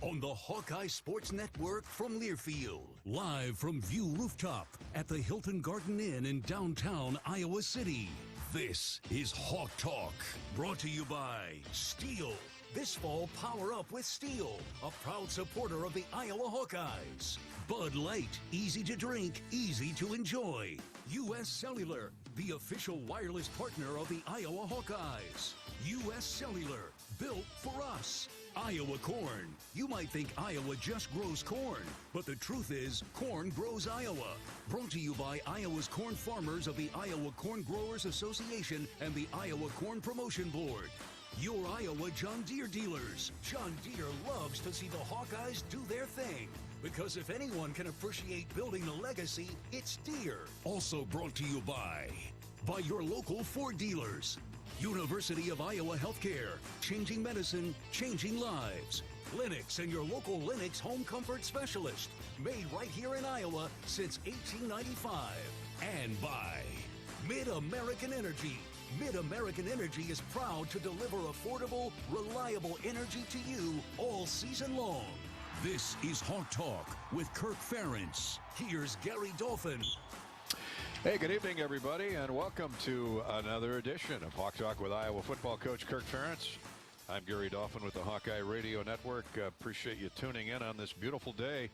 on the Hawkeye Sports Network from Learfield. Live from View Rooftop at the Hilton Garden Inn in downtown Iowa City. This is Hawk Talk, brought to you by Steel. This fall, power up with Steel, a proud supporter of the Iowa Hawkeyes. Bud Light, easy to drink, easy to enjoy. U.S. Cellular, the official wireless partner of the Iowa Hawkeyes. U.S. Cellular, built for us. Iowa Corn. You might think Iowa just grows corn, but the truth is, corn grows Iowa. Brought to you by Iowa's corn farmers of the Iowa Corn Growers Association and the Iowa Corn Promotion Board. Your Iowa John Deere dealers. John Deere loves to see the Hawkeyes do their thing, because if anyone can appreciate building a legacy, it's Deere. Also brought to you by your local Ford dealers. University of Iowa Healthcare, changing medicine, changing lives. Lennox and your local Lennox home comfort specialist, made right here in Iowa since 1895. And by Mid-American Energy. Mid-American Energy is proud to deliver affordable, reliable energy to you all season long. This is Hawk Talk with Kirk Ferentz. Here's Gary Dolphin. Hey, good evening, everybody, and welcome to another edition of Hawk Talk with Iowa football coach Kirk Ferentz. I'm Gary Dolphin with the Hawkeye Radio Network. Appreciate you tuning in on this beautiful day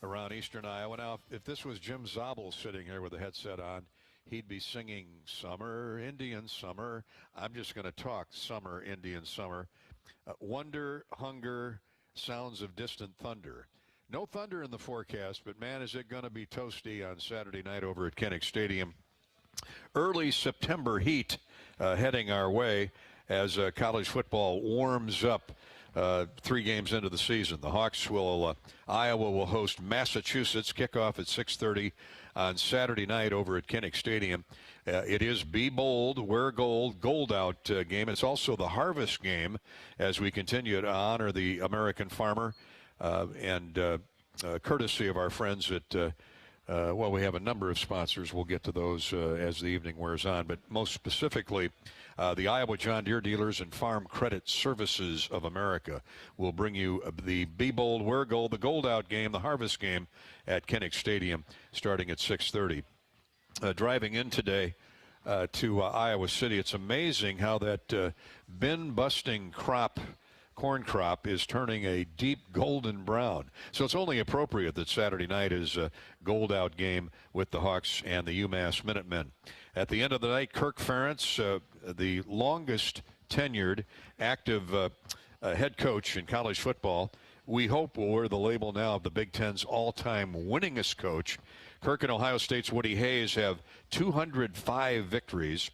around eastern Iowa. Now, if this was Jim Zabel sitting here with a headset on, he'd be singing Summer, Indian Summer. I'm just going to talk Summer, Indian Summer. Wonder, hunger, sounds of distant thunder. No thunder in the forecast, but man, is it going to be toasty on Saturday night over at Kinnick Stadium. Early September heat heading our way as college football warms up 3 games into the season. The Hawks Iowa will host Massachusetts, kickoff at 6:30 on Saturday night over at Kinnick Stadium. It is Be Bold, Wear Gold, Gold Out game. It's also the harvest game as we continue to honor the American farmer. Courtesy of our friends at, we have a number of sponsors. We'll get to those as the evening wears on. But most specifically, the Iowa John Deere Dealers and Farm Credit Services of America will bring you the Be Bold, Wear Gold, the Gold Out game, the harvest game at Kinnick Stadium starting at 6:30. Driving in today to Iowa City, it's amazing how that bin-busting corn crop is turning a deep golden brown. So it's only appropriate that Saturday night is a gold out game with the Hawks and the UMass Minutemen. At the end of the night, Kirk Ferentz, the longest tenured active head coach in college football, we hope will wear the label now of the Big Ten's all-time winningest coach. Kirk and Ohio State's Woody Hayes have 205 victories.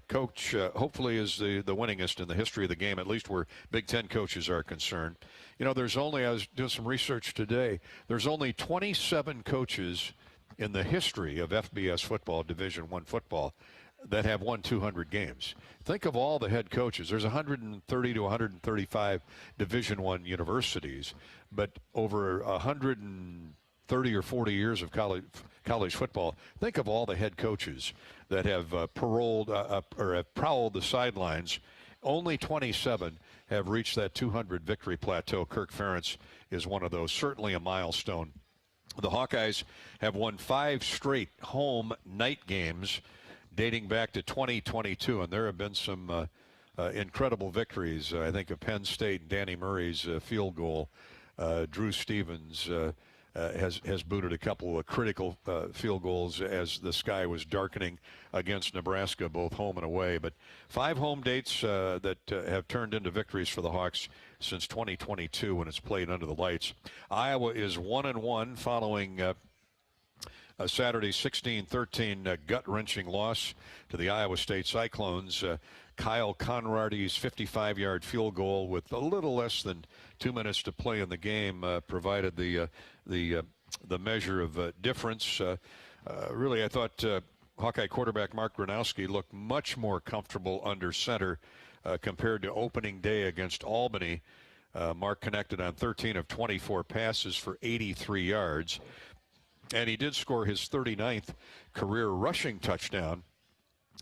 Coach hopefully is the winningest in the history of the game, at least where Big Ten coaches are concerned. You know, I was doing some research today, there's only 27 coaches in the history of FBS football, Division I football, that have won 200 games. Think of all the head coaches. There's 130 to 135 Division I universities, but over 130 or 40 years of college football, think of all the head coaches that have have prowled the sidelines. Only 27 have reached that 200 victory plateau. Kirk Ferentz is one of those, certainly a milestone. The Hawkeyes have won 5 straight home night games dating back to 2022, and there have been some incredible victories. I think of Penn State and Danny Murray's field goal. Drew Stevens has booted a couple of critical field goals as the sky was darkening against Nebraska, both home and away. But 5 home dates that have turned into victories for the Hawks since 2022 when it's played under the lights. Iowa is 1-1 following a Saturday 16-13 gut-wrenching loss to the Iowa State Cyclones. Kyle Conrady's 55-yard field goal with a little less than 2 minutes to play in the game provided the measure of difference. Really, I thought Hawkeye quarterback Mark Gronowski looked much more comfortable under center compared to opening day against Albany. Mark connected on 13 of 24 passes for 83 yards. And he did score his 39th career rushing touchdown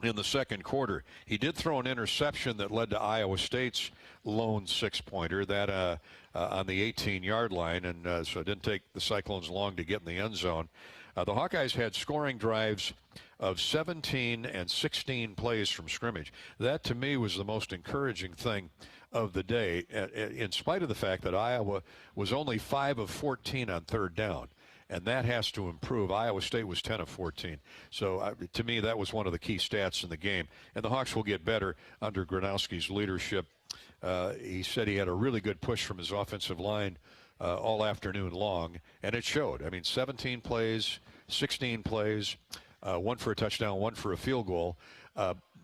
in the second quarter. He did throw an interception that led to Iowa State's lone 6-pointer, that on the 18-yard line, and so it didn't take the Cyclones long to get in the end zone. The Hawkeyes had scoring drives of 17 and 16 plays from scrimmage. That, to me, was the most encouraging thing of the day, in spite of the fact that Iowa was only 5 of 14 on third down. And that has to improve. Iowa State was 10 of 14. So, to me, that was one of the key stats in the game. And the Hawks will get better under Gronowski's leadership. He said he had a really good push from his offensive line all afternoon long, and it showed. I mean, 17 plays, 16 plays, one for a touchdown, one for a field goal.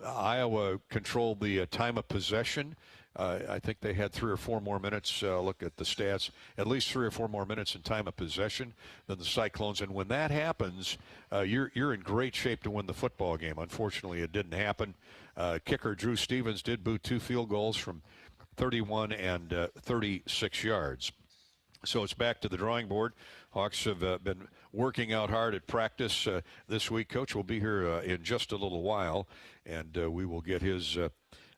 Iowa controlled the time of possession. I think they had 3 or 4 more minutes, look at the stats, at least 3 or 4 more minutes in time of possession than the Cyclones. And when that happens, you're in great shape to win the football game. Unfortunately, it didn't happen. Kicker Drew Stevens did boot 2 field goals from 31 and 36 yards. So it's back to the drawing board. Hawks have been working out hard at practice this week. Coach will be here in just a little while, and we will get his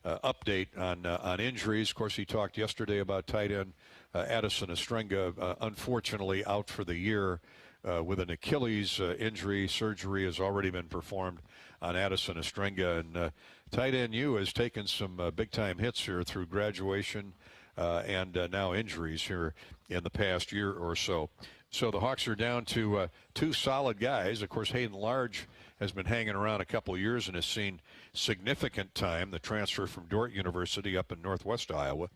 update on injuries. Of course, he talked yesterday about tight end Addison Estrenga, unfortunately out for the year with an Achilles injury. Surgery has already been performed on Addison Estrenga, and tight end U has taken some big-time hits here through graduation and now injuries here in the past year or so. So the Hawks are down to 2 solid guys. Of course, Hayden Large has been hanging around a couple of years and has seen significant time, the transfer from Dordt University up in northwest Iowa.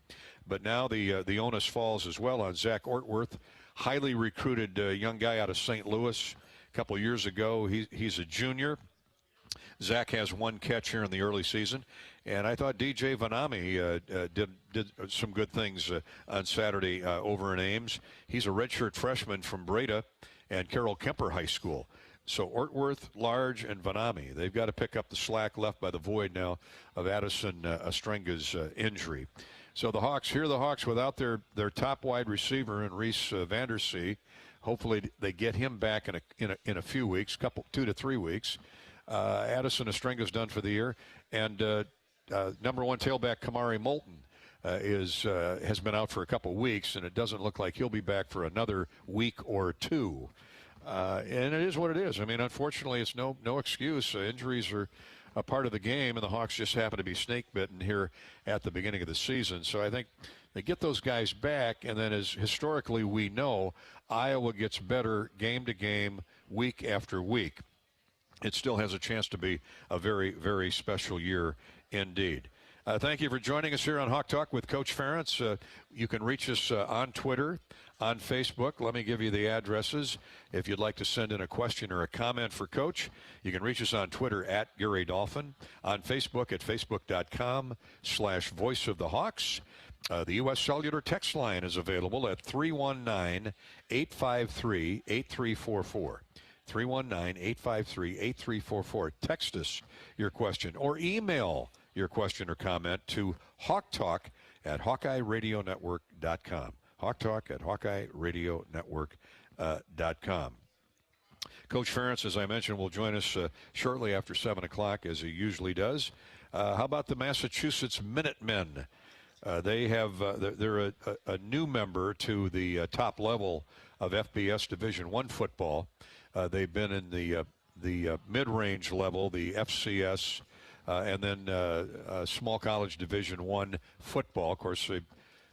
But now the onus falls as well on Zach Ortworth, highly recruited young guy out of St. Louis a couple of years ago. He's a junior. Zach has 1 catch here in the early season, and I thought DJ Vanami did some good things on Saturday over in Ames. He's a redshirt freshman from Breda and Carroll Kemper High School. So Ortworth, Large, and Vanami, they've got to pick up the slack left by the void now of Addison Estrenga's injury. So the Hawks, here are the Hawks without their top wide receiver in Reese Vandersea. Hopefully they get him back in a few weeks, 2 to 3 weeks. Addison Estrenga's done for the year, and number 1 tailback Kamari Moulton has been out for a couple weeks, and it doesn't look like he'll be back for another week or 2. And it is what it is. I mean, unfortunately, it's no excuse. Injuries are a part of the game, and the Hawks just happen to be snake-bitten here at the beginning of the season. So I think they get those guys back, and then as historically we know, Iowa gets better game to game, week after week. It still has a chance to be a very, very special year indeed. Thank you for joining us here on Hawk Talk with Coach Ferentz. You can reach us on Twitter, on Facebook. Let me give you the addresses. If you'd like to send in a question or a comment for Coach, you can reach us on Twitter at Gary Dolphin, on Facebook at facebook.com/voiceofthehawks. The U.S. Cellular text line is available at 319-853-8344. 319-853-8344. Text us your question or email your question or comment to hawktalk@hawkeyeradionetwork.com. hawktalk@hawkeyeradionetwork.com. Coach Ferentz, as I mentioned, will join us shortly after 7 o'clock, as he usually does. How about the Massachusetts Minutemen? They're a new member to the top level of FBS Division I football. They've been in the mid-range level, the FCS, and then small college Division I football. Of course,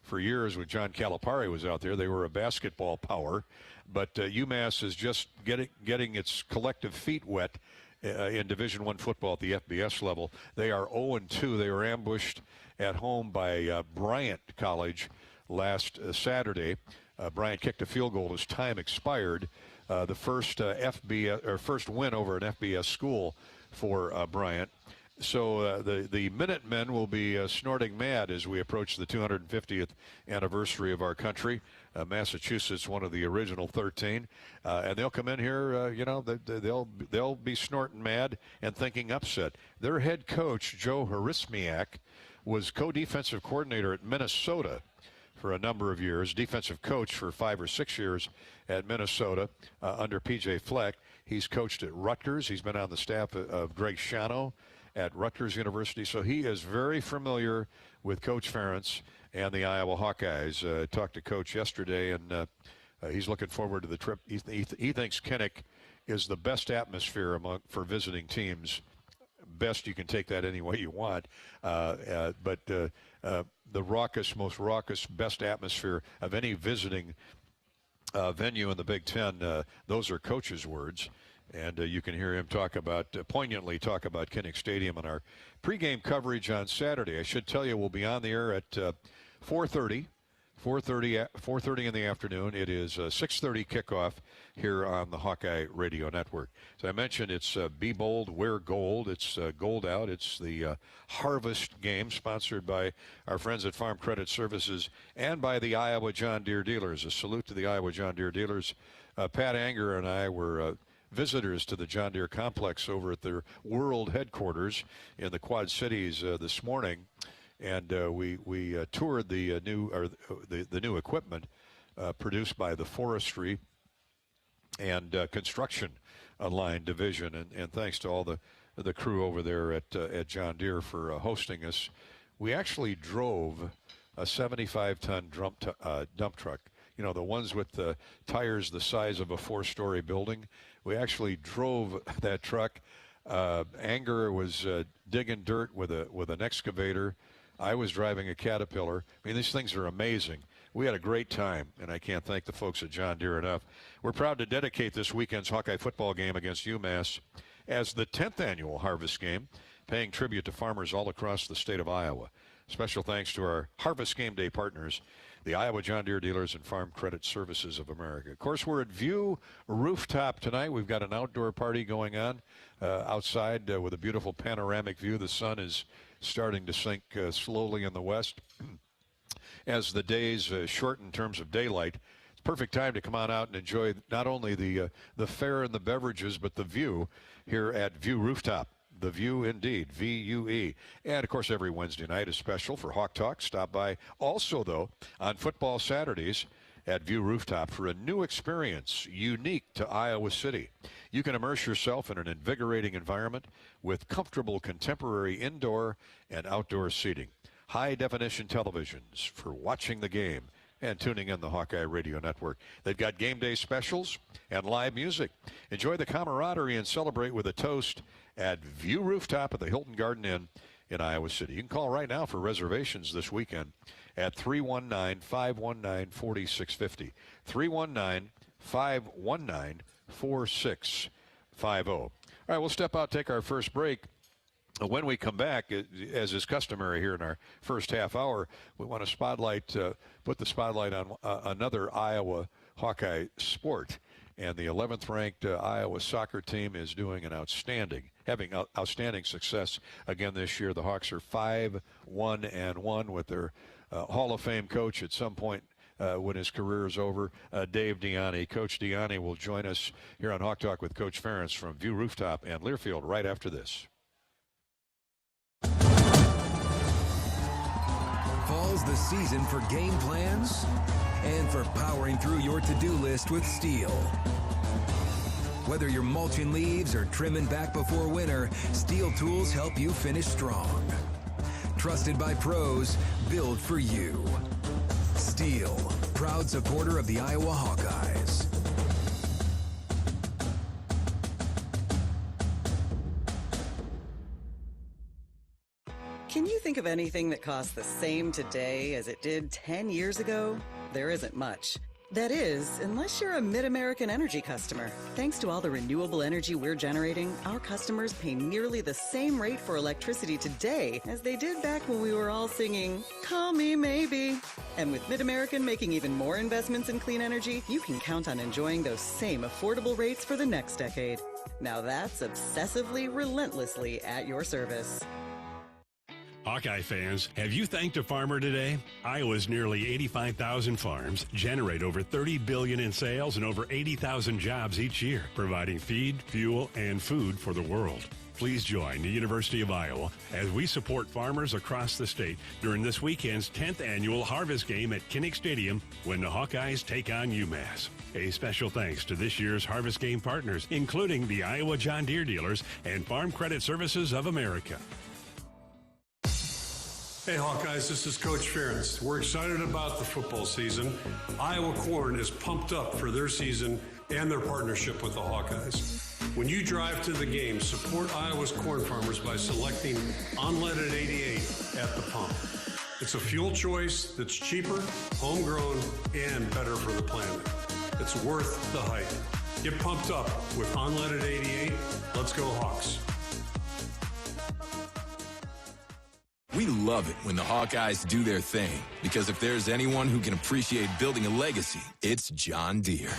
for years when John Calipari was out there, they were a basketball power. But UMass is just getting its collective feet wet in Division I football at the FBS level. They are 0-2. They were ambushed at home by Bryant College last Saturday. Bryant kicked a field goal as time expired. The first first win over an FBS school for Bryant. So the Minutemen will be snorting mad as we approach the 250th anniversary of our country. Massachusetts, one of the original 13, and they'll come in here. They'll be snorting mad and thinking upset. Their head coach Joe Harismiak was co-defensive coordinator at Minnesota for a number of years, defensive coach for 5 or 6 years at Minnesota under P.J. Fleck. He's coached at Rutgers. He's been on the staff of Greg Schiano at Rutgers University, so he is very familiar with Coach Ferentz and the Iowa Hawkeyes. Talked to Coach yesterday, and he's looking forward to the trip. He thinks Kinnick is the best atmosphere for visiting teams. Best, you can take that any way you want, but the most raucous, best atmosphere of any visiting venue in the Big Ten, those are Coach's words. And you can hear him poignantly talk about Kinnick Stadium in our pregame coverage on Saturday. I should tell you we'll be on the air at 4:30 in the afternoon. It is 6:30 kickoff here on the Hawkeye Radio Network. As I mentioned, it's Be Bold, Wear Gold. It's gold out. It's the Harvest Game, sponsored by our friends at Farm Credit Services and by the Iowa John Deere dealers. A salute to the Iowa John Deere dealers. Pat Anger and I were visitors to the John Deere complex over at their world headquarters in the Quad Cities this morning, and we toured the new equipment produced by the Forestry and Construction Line division, and thanks to all the crew over there at John Deere for hosting us. We actually drove a 75-ton dump truck. You know, the ones with the tires the size of a 4-story building. We actually drove that truck. Anger was digging dirt with an excavator. I was driving a Caterpillar. I mean, these things are amazing. We had a great time, and I can't thank the folks at John Deere enough. We're proud to dedicate this weekend's Hawkeye football game against UMass as the 10th annual Harvest Game, paying tribute to farmers all across the state of Iowa. Special thanks to our Harvest Game Day partners, the Iowa John Deere dealers and Farm Credit Services of America. Of course, we're at View Rooftop tonight. We've got an outdoor party going on outside with a beautiful panoramic view. The sun is starting to sink slowly in the west. As the days shorten in terms of daylight, it's perfect time to come on out and enjoy not only the fare and the beverages, but the view here at View Rooftop. The View, indeed, V-U-E. And, of course, every Wednesday night is special for Hawk Talk. Stop by also, though, on football Saturdays at View Rooftop for a new experience unique to Iowa City. You can immerse yourself in an invigorating environment with comfortable contemporary indoor and outdoor seating. High-definition televisions for watching the game and tuning in the Hawkeye Radio Network. They've got game day specials and live music. Enjoy the camaraderie and celebrate with a toast at View Rooftop at the Hilton Garden Inn in Iowa City. You can call right now for reservations this weekend at 319-519-4650. 319-519-4650. All right, we'll step out, take our first break. When we come back, as is customary here in our first half hour, we want to put the spotlight on another Iowa Hawkeye sport. And the 11th ranked Iowa soccer team is having outstanding success again this year. The Hawks are 5-1-1 with their Hall of Fame coach at some point when his career is over, Dave Diani. Coach Diani will join us here on Hawk Talk with Coach Ferentz from View Rooftop and Learfield right after this. Fall's the season for game plans and for powering through your to-do list with Steel. Whether you're mulching leaves or trimming back before winter, Steel tools help you finish strong. Trusted by pros, built for you. Steel, proud supporter of the Iowa Hawkeyes. Can you think of anything that costs the same today as it did 10 years ago? There isn't much. That is, unless you're a Mid-American Energy customer. Thanks to all the renewable energy we're generating, our customers pay nearly the same rate for electricity today as they did back when we were all singing, "Call Me Maybe." And with Mid-American making even more investments in clean energy, you can count on enjoying those same affordable rates for the next decade. Now that's obsessively, relentlessly at your service. Hawkeye fans, have you thanked a farmer today? Iowa's nearly 85,000 farms generate over $30 billion in sales and over 80,000 jobs each year, providing feed, fuel, and food for the world. Please join the University of Iowa as we support farmers across the state during this weekend's 10th annual Harvest Game at Kinnick Stadium when the Hawkeyes take on UMass. A special thanks to this year's Harvest Game partners, including the Iowa John Deere dealers and Farm Credit Services of America. Hey Hawkeyes, this is Coach Ferentz. We're excited about the football season. Iowa Corn is pumped up for their season and their partnership with the Hawkeyes. When you drive to the game, support Iowa's corn farmers by selecting unleaded 88 at the pump. It's a fuel choice that's cheaper, homegrown, and better for the planet. It's worth the hype. Get pumped up with unleaded 88. Let's go Hawks. We love it when the Hawkeyes do their thing, because if there's anyone who can appreciate building a legacy, it's John Deere.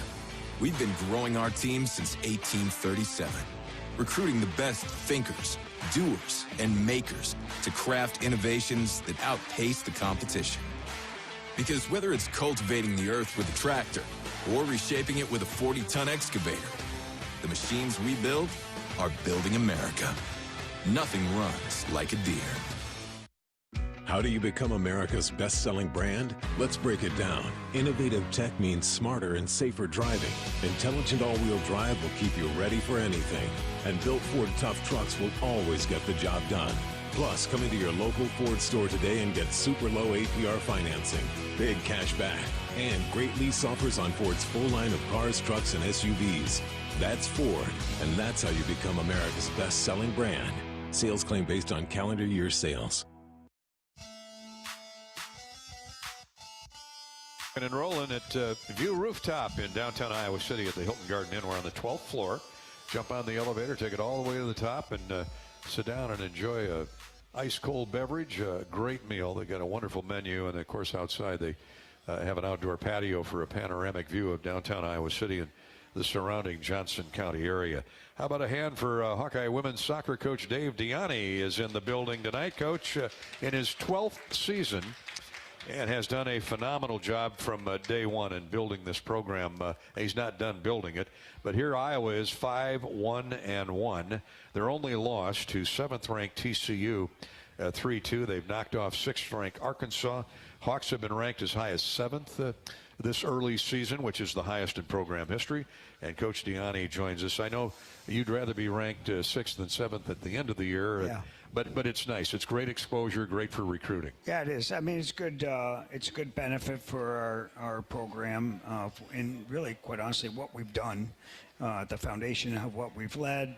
We've been growing our team since 1837, recruiting the best thinkers, doers, and makers to craft innovations that outpace the competition. Because whether it's cultivating the earth with a tractor or reshaping it with a 40-ton excavator, the machines we build are building America. Nothing runs like a Deere. How do you become America's best-selling brand? Let's break it down. Innovative tech means smarter and safer driving. Intelligent all-wheel drive will keep you ready for anything. And built Ford tough trucks will always get the job done. Plus, come into your local Ford store today and get super low APR financing, big cash back, and great lease offers on Ford's full line of cars, trucks, and SUVs. That's Ford, and that's how you become America's best-selling brand. Sales claim based on calendar year sales. And rolling at View Rooftop in downtown Iowa City at the Hilton Garden Inn. We're on the 12th floor. Jump on the elevator, take it all the way to the top, and sit down and enjoy a ice-cold beverage, a great meal. They got a wonderful menu, and of course outside they have an outdoor patio for a panoramic view of downtown Iowa City and the surrounding Johnson County area. How about a hand for Hawkeye women's soccer coach Dave Diani is in the building tonight. Coach in his 12th season, and has done a phenomenal job from day one in building this program. He's not done building it, but here Iowa is 5-1-1. Their only loss to 7th-ranked TCU, 3-2. They've knocked off 6th-ranked Arkansas. Hawks have been ranked as high as 7th this early season, which is the highest in program history. And Coach Diani joins us. I know you'd rather be ranked 6th than 7th at the end of the year. Yeah. But it's nice. It's great exposure, great for recruiting. Yeah, it is. I mean, it's good. It's a good benefit for our program, and really, quite honestly, what we've done, the foundation of what we've led.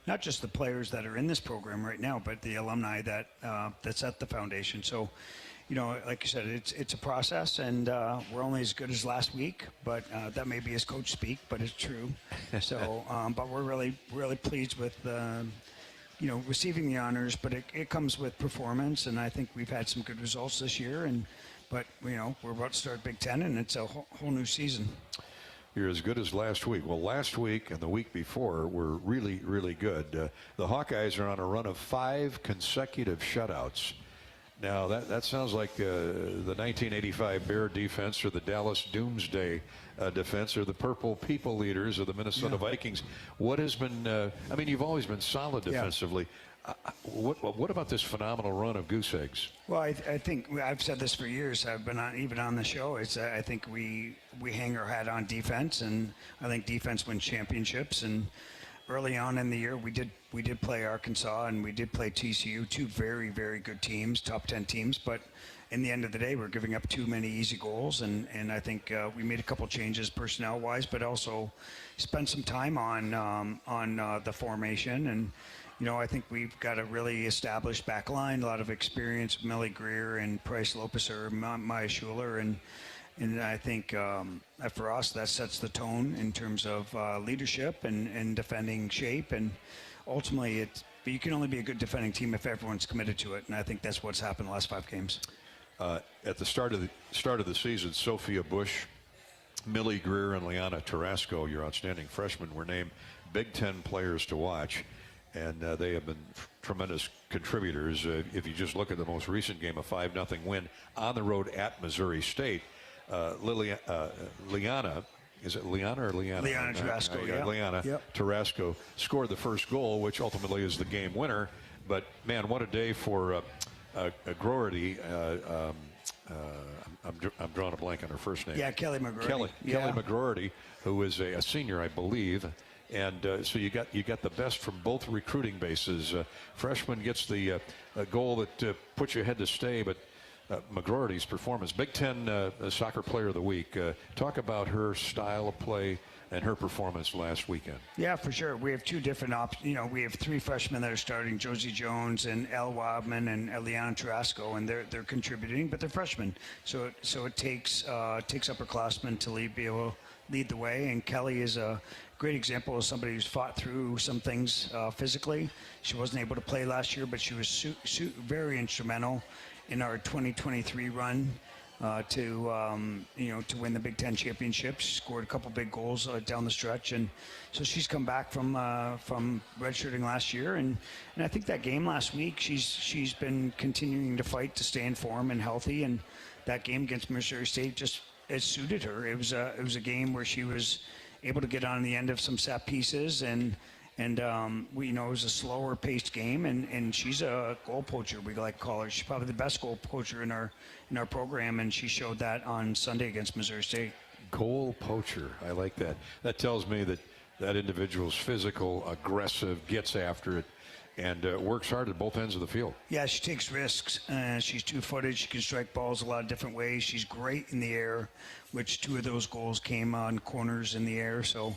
Not just the players that are in this program right now, but the alumni that's at the foundation. So, you know, like you said, it's a process, and we're only as good as last week. But that may be as coach speak, but it's true. So, but we're really pleased with. You know, receiving the honors, but it comes with performance, and I think we've had some good results this year. But you know, we're about to start Big Ten, and it's a whole new season. You're as good as last week. Well, last week and the week before were really, really good. The Hawkeyes are on a run of 5 consecutive shutouts. Now, that sounds like the 1985 Bear defense or the Dallas Doomsday defense or the Purple People Leaders or the Minnesota Vikings. What has been, I mean, you've always been solid defensively. What about this phenomenal run of goose eggs? Well, I think I've said this for years. I've been even on the show. It's I think we hang our hat on defense, and I think defense wins championships. And early on in the year, we did play Arkansas and we did play TCU, 2 very, very good teams, top 10 teams. But in the end of the day, we're giving up too many easy goals, and I think we made a couple changes personnel-wise, but also spent some time on the formation. And you know, I think we've got a really established back line, a lot of experience. Millie Greer and Price Lopez or Maya Schuler, and I think for us that sets the tone in terms of leadership and defending shape. And ultimately, you can only be a good defending team if everyone's committed to it. And I think that's what's happened the last 5 games. At the start of the season, Sophia Bush, Millie Greer, and Liana Tarasco, your outstanding freshmen, were named Big Ten players to watch. And they have been tremendous contributors. If you just look at the most recent game, a 5-0 win on the road at Missouri State, Liana is it Liana or Liana? Liana Tarasco, yeah. Liana Tarasco scored the first goal, which ultimately is the game winner. But, man, what a day for Groarty. I'm drawing a blank on her first name. Yeah, Kelly McGroarty. Kelly McGroarty, who is a senior, I believe. And so you got the best from both recruiting bases. Freshman gets the goal that puts you ahead to stay, but McGroarty's performance, Big Ten Soccer Player of the Week. Talk about her style of play and her performance last weekend. Yeah, for sure. We have two different options. We have three freshmen that are starting: Josie Jones and Elle Wildman and Eliana Tarasco, and they're contributing, but they're freshmen. So it takes upperclassmen to be able to lead the way. And Kelly is a great example of somebody who's fought through some things physically. She wasn't able to play last year, but she was very instrumental in our 2023 run. To win the Big Ten championship. She scored a couple big goals down the stretch, and so she's come back from redshirting last year, and I think that game last week she's been continuing to fight to stay in form and healthy, and that game against Missouri State it suited her. It was a game where she was able to get on the end of some set pieces, and it was a slower paced game, and she's a goal poacher, we like to call her. She's probably the best goal poacher in our program, and she showed that on Sunday against Missouri State. Goal poacher, I like that. That tells me that individual's physical, aggressive, gets after it, and works hard at both ends of the field. Yeah, she takes risks. She's two-footed. She can strike balls a lot of different ways. She's great in the air, which two of those goals came on corners in the air, so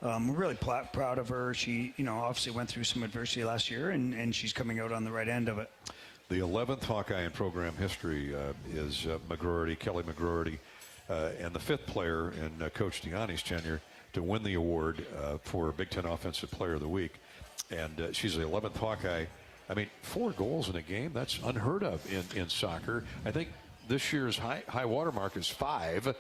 we're really proud of her. She, obviously went through some adversity last year, and she's coming out on the right end of it. The 11th Hawkeye in program history is Kelly McGroarty, and the 5th player in Coach Diani's tenure to win the award for Big Ten Offensive Player of the Week. And she's the 11th Hawkeye. I mean, 4 goals in a game, that's unheard of in soccer. I think this year's high watermark is 5.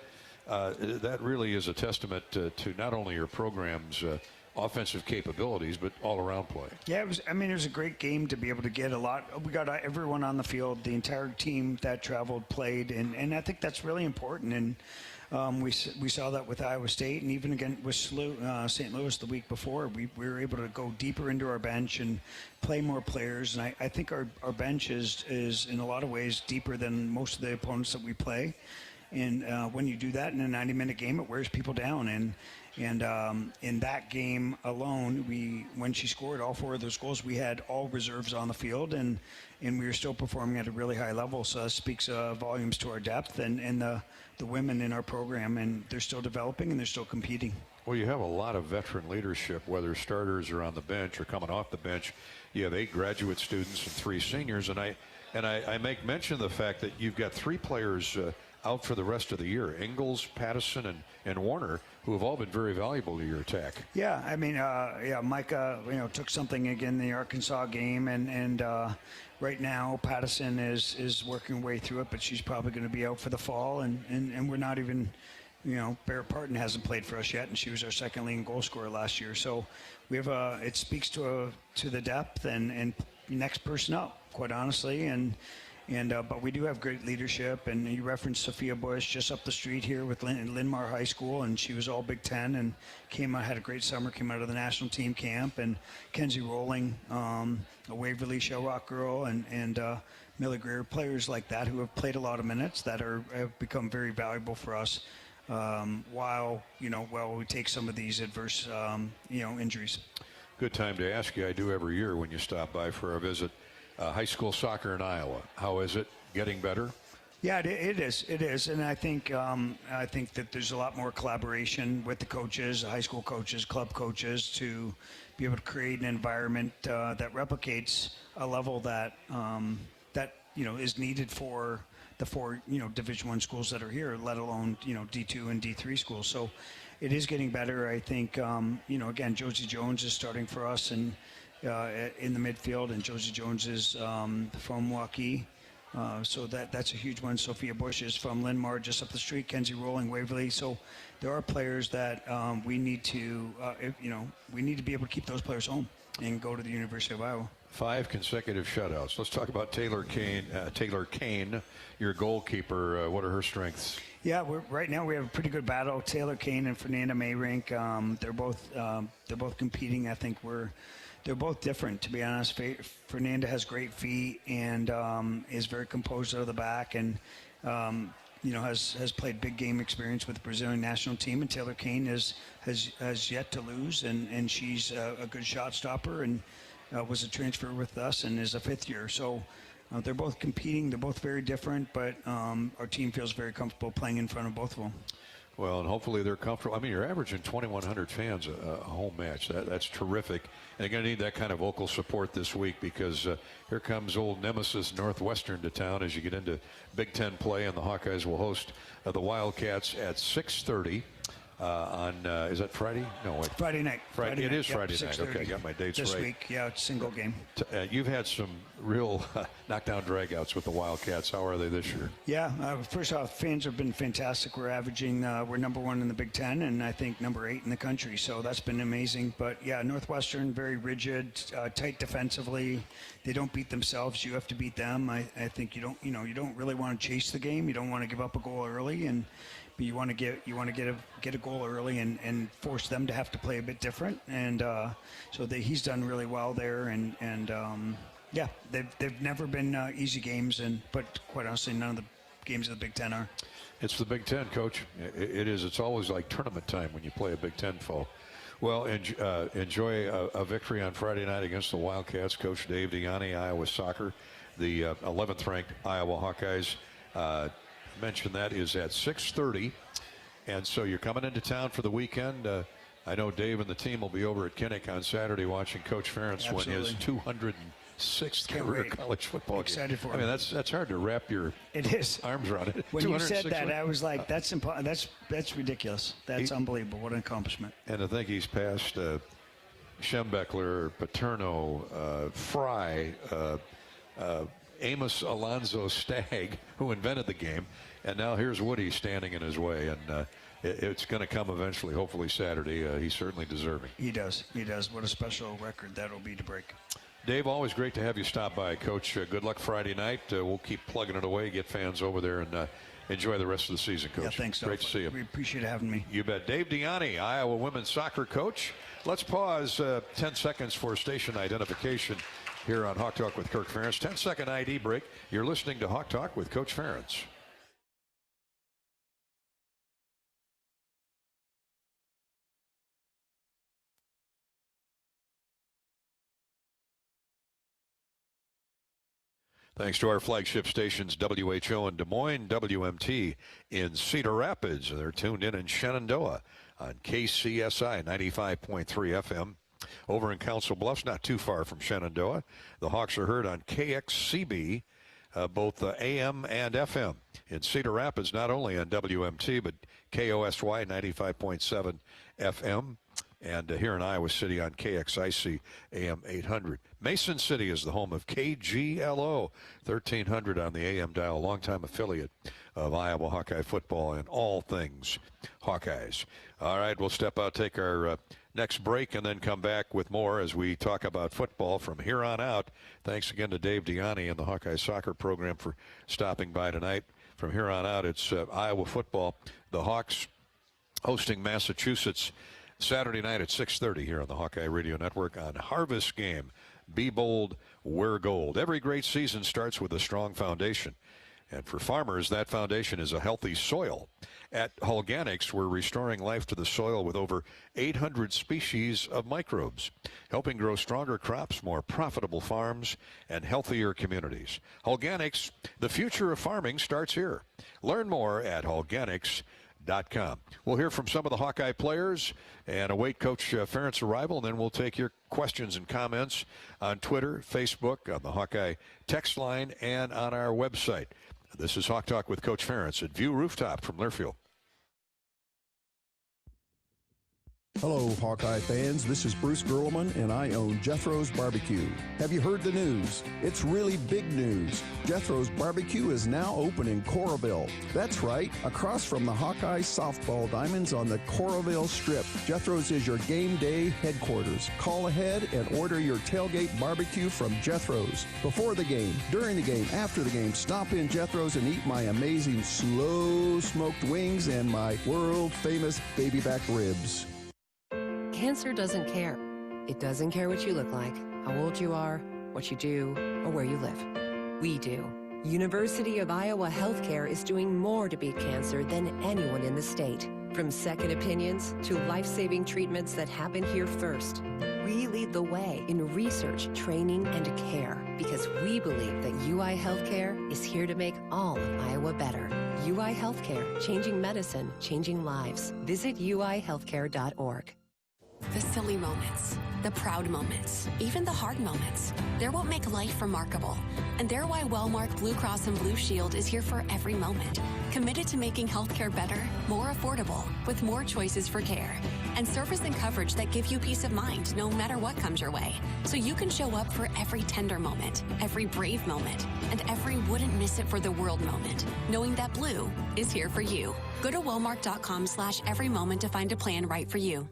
That really is a testament to not only your program's offensive capabilities, but all-around play. Yeah, it was a great game to be able to get a lot. We got everyone on the field. The entire team that traveled played, and I think that's really important. And we saw that with Iowa State, and even again with St. Louis the week before. We were able to go deeper into our bench and play more players. And I think our bench is in a lot of ways deeper than most of the opponents that we play. And when you do that in a 90-minute game, it wears people down. And in that game alone, when she scored all 4 of those goals, we had all reserves on the field, and we were still performing at a really high level. So that speaks volumes to our depth and the women in our program, and they're still developing and they're still competing. Well, you have a lot of veteran leadership, whether starters are on the bench or coming off the bench. You have 8 graduate students and 3 seniors, and I make mention of the fact that you've got 3 players out for the rest of the year: Ingles, Pattison, and Warner, who have all been very valuable to your attack. Yeah, Micah, took something again in the Arkansas game, and right now Pattison is working her way through it, but she's probably going to be out for the fall, and we're not even, Barrett Parton hasn't played for us yet, and she was our second leading goal scorer last year. So we have it speaks to the depth and next person up, quite honestly, but we do have great leadership, and you referenced Sophia Bush just up the street here with Linn-Mar High School, and she was all Big Ten and had a great summer, came out of the national team camp, and Kenzie Rowling, a Waverly Shell Rock girl, and Millie Greer, players like that who have played a lot of minutes that have become very valuable for us while we take some of these adverse injuries. Good time to ask you. I do every year when you stop by for our visit. High school soccer in Iowa. How is it? Getting better? Yeah, it is, and I think that there's a lot more collaboration with the coaches, high school coaches, club coaches, to be able to create an environment that replicates a level that is needed for the 4 Division I schools that are here, let alone D2 and D3 schools. So it is getting better. I think again, Josie Jones is starting for us and. In the midfield, and Josie Jones is from Hawkeyes, so that's a huge one. Sophia Bush is from Linn-Mar, just up the street. Kenzie Rowling, Waverly. So there are players that we need to be able to keep those players home and go to the University of Iowa. 5 consecutive shutouts. Let's talk about Taylor Kane, your goalkeeper. What are her strengths? Yeah, right now we have a pretty good battle. Taylor Kane and Fernanda Mayrink. They're both competing. I think they're both different, to be honest. Fernanda has great feet and is very composed out of the back, and has played big game experience with the Brazilian national team. And Taylor Kane has yet to lose, and she's a good shot stopper, and was a transfer with us and is a 5th year. So they're both competing. They're both very different, but our team feels very comfortable playing in front of both of them. Well, and hopefully they're comfortable. I mean, you're averaging 2,100 fans a home match. That's terrific. And they're going to need that kind of vocal support this week, because here comes old nemesis Northwestern to town as you get into Big Ten play, and the Hawkeyes will host the Wildcats at 6:30 on, is that Friday? No, wait. Friday night. Friday. It is Yep, Friday night. Okay, I got my dates this right. week. Yeah, it's single game. You've had some real knockdown dragouts with the Wildcats. How are they this year? Yeah, first off, fans have been fantastic. We're averaging, we're number 1 in the Big Ten, and I think number 8 in the country. So that's been amazing. But yeah, Northwestern, very rigid, tight defensively. They don't beat themselves. You have to beat them. I think you don't really want to chase the game. You don't want to give up a goal early, and you want to get a goal early and force them to have to play a bit different. And so he's done really well there. And yeah, they've never been easy games, but quite honestly, none of the games of the Big Ten are. It's the Big Ten, Coach. It is. It's always like tournament time when you play a Big Ten foe. Well, enjoy a victory on Friday night against the Wildcats. Coach Dave Diani, Iowa Soccer, the 11th ranked Iowa Hawkeyes. Mentioned that is at 6:30, and so you're coming into town for the weekend. I know Dave and the team will be over at Kinnick on Saturday watching Coach Ferentz win his 206th career college football game. Excited for I mean, that's hard to wrap your arms around it. When you said that, I was like, that's ridiculous. That's unbelievable. What an accomplishment. And to think he's passed Schembechler, Paterno, Fry, Amos Alonzo Stagg, who invented the game, and now here's Woody standing in his way, and it's going to come eventually, hopefully Saturday. He's certainly deserving. He does. What a special record that'll be to break. Dave, always great to have you stop by, Coach. Good luck Friday night. We'll keep plugging it away, get fans over there, and enjoy the rest of the season, Coach. Yeah, thanks, Great to see you. We appreciate having me. You bet. Dave Diani, Iowa women's soccer coach. Let's pause 10 seconds for station identification here on Hawk Talk with Kirk Ferentz. 10-second ID break. You're listening to Hawk Talk with Coach Ferentz. Thanks to our flagship stations, WHO in Des Moines, WMT in Cedar Rapids. They're tuned in Shenandoah on KCSI 95.3 FM. Over in Council Bluffs, not too far from Shenandoah, the Hawks are heard on KXCB, both AM and FM. In Cedar Rapids, not only on WMT, but KOSY 95.7 FM. And here in Iowa City on KXIC AM 800. Mason City is the home of KGLO 1300 on the AM dial, longtime affiliate of Iowa Hawkeye football and all things Hawkeyes. All right, we'll step out, take our next break, and then come back with more as we talk about football from here on out. Thanks again to Dave Diani and the Hawkeye soccer program for stopping by tonight. From here on out, it's Iowa football. The Hawks hosting Massachusetts Saturday night at 6:30 here on the Hawkeye Radio Network on Harvest Game. Be bold, wear gold. Every great season starts with a strong foundation. And for farmers, that foundation is a healthy soil. At Hawkeyes, we're restoring life to the soil with over 800 species of microbes, helping grow stronger crops, more profitable farms, and healthier communities. Hawkeyes, the future of farming starts here. Learn more at Hawkeyes.com. We'll hear from some of the Hawkeye players and await Coach Ferentz' arrival, and then we'll take your questions and comments on Twitter, Facebook, on the Hawkeye text line, and on our website. This is Hawk Talk with Coach Ferentz at View Rooftop from Learfield. Hello, Hawkeye fans. This is Bruce Gerlman, and I own Jethro's Barbecue. Have you heard the news? It's really big news. Jethro's Barbecue is now open in Coralville. That's right, across from the Hawkeye softball diamonds on the Coralville Strip. Jethro's is your game day headquarters. Call ahead and order your tailgate barbecue from Jethro's. Before the game, during the game, after the game, stop in Jethro's and eat my amazing slow-smoked wings and my world-famous baby back ribs. Cancer doesn't care. It doesn't care what you look like, how old you are, what you do, or where you live. We do. University of Iowa Healthcare is doing more to beat cancer than anyone in the state. From second opinions to life-saving treatments that happen here first. We lead the way in research, training, and care because we believe that UI Healthcare is here to make all of Iowa better. UI Healthcare, changing medicine, changing lives. Visit uihealthcare.org. The silly moments, the proud moments, even the hard moments. They're what make life remarkable. And they're why Wellmark Blue Cross and Blue Shield is here for every moment. Committed to making healthcare better, more affordable, with more choices for care. And service and coverage that give you peace of mind no matter what comes your way. So you can show up for every tender moment, every brave moment, and every wouldn't miss it for the world moment. Knowing that Blue is here for you. Go to wellmark.com/every moment to find a plan right for you.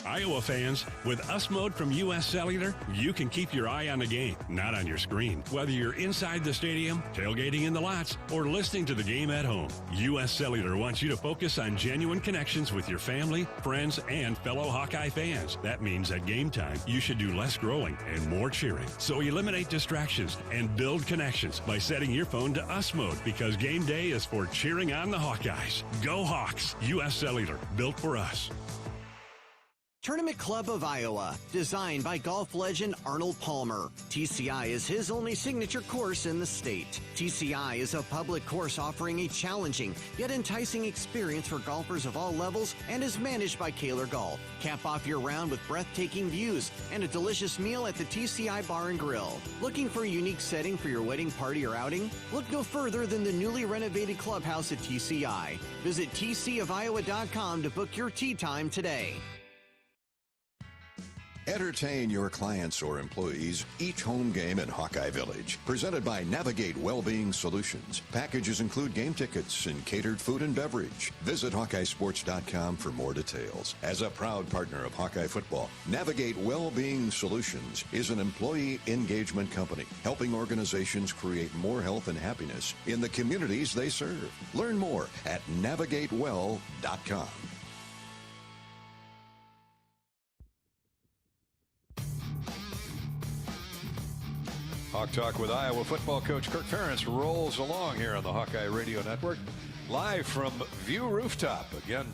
Iowa fans, with US Mode from US Cellular, you can keep your eye on the game, not on your screen. Whether you're inside the stadium, tailgating in the lots, or listening to the game at home, US Cellular wants you to focus on genuine connections with your family, friends, and fellow Hawkeye fans. That means at game time, you should do less growling and more cheering. So eliminate distractions and build connections by setting your phone to US Mode, because game day is for cheering on the Hawkeyes. Go Hawks! US Cellular, built for us. Tournament Club of Iowa, designed by golf legend Arnold Palmer. TCI is his only signature course in the state. TCI is a public course offering a challenging yet enticing experience for golfers of all levels and is managed by Kaler Golf. Cap off your round with breathtaking views and a delicious meal at the TCI Bar and Grill. Looking for a unique setting for your wedding party or outing? Look no further than the newly renovated clubhouse at TCI. Visit tcofiowa.com to book your tee time today. Entertain your clients or employees each home game in Hawkeye Village. Presented by Navigate Wellbeing Solutions. Packages include game tickets and catered food and beverage. Visit HawkeyeSports.com for more details. As a proud partner of Hawkeye football, Navigate Wellbeing Solutions is an employee engagement company helping organizations create more health and happiness in the communities they serve. Learn more at NavigateWell.com. Hawk Talk with Iowa football coach Kirk Ferentz rolls along here on the Hawkeye Radio Network, live from View Rooftop. Again,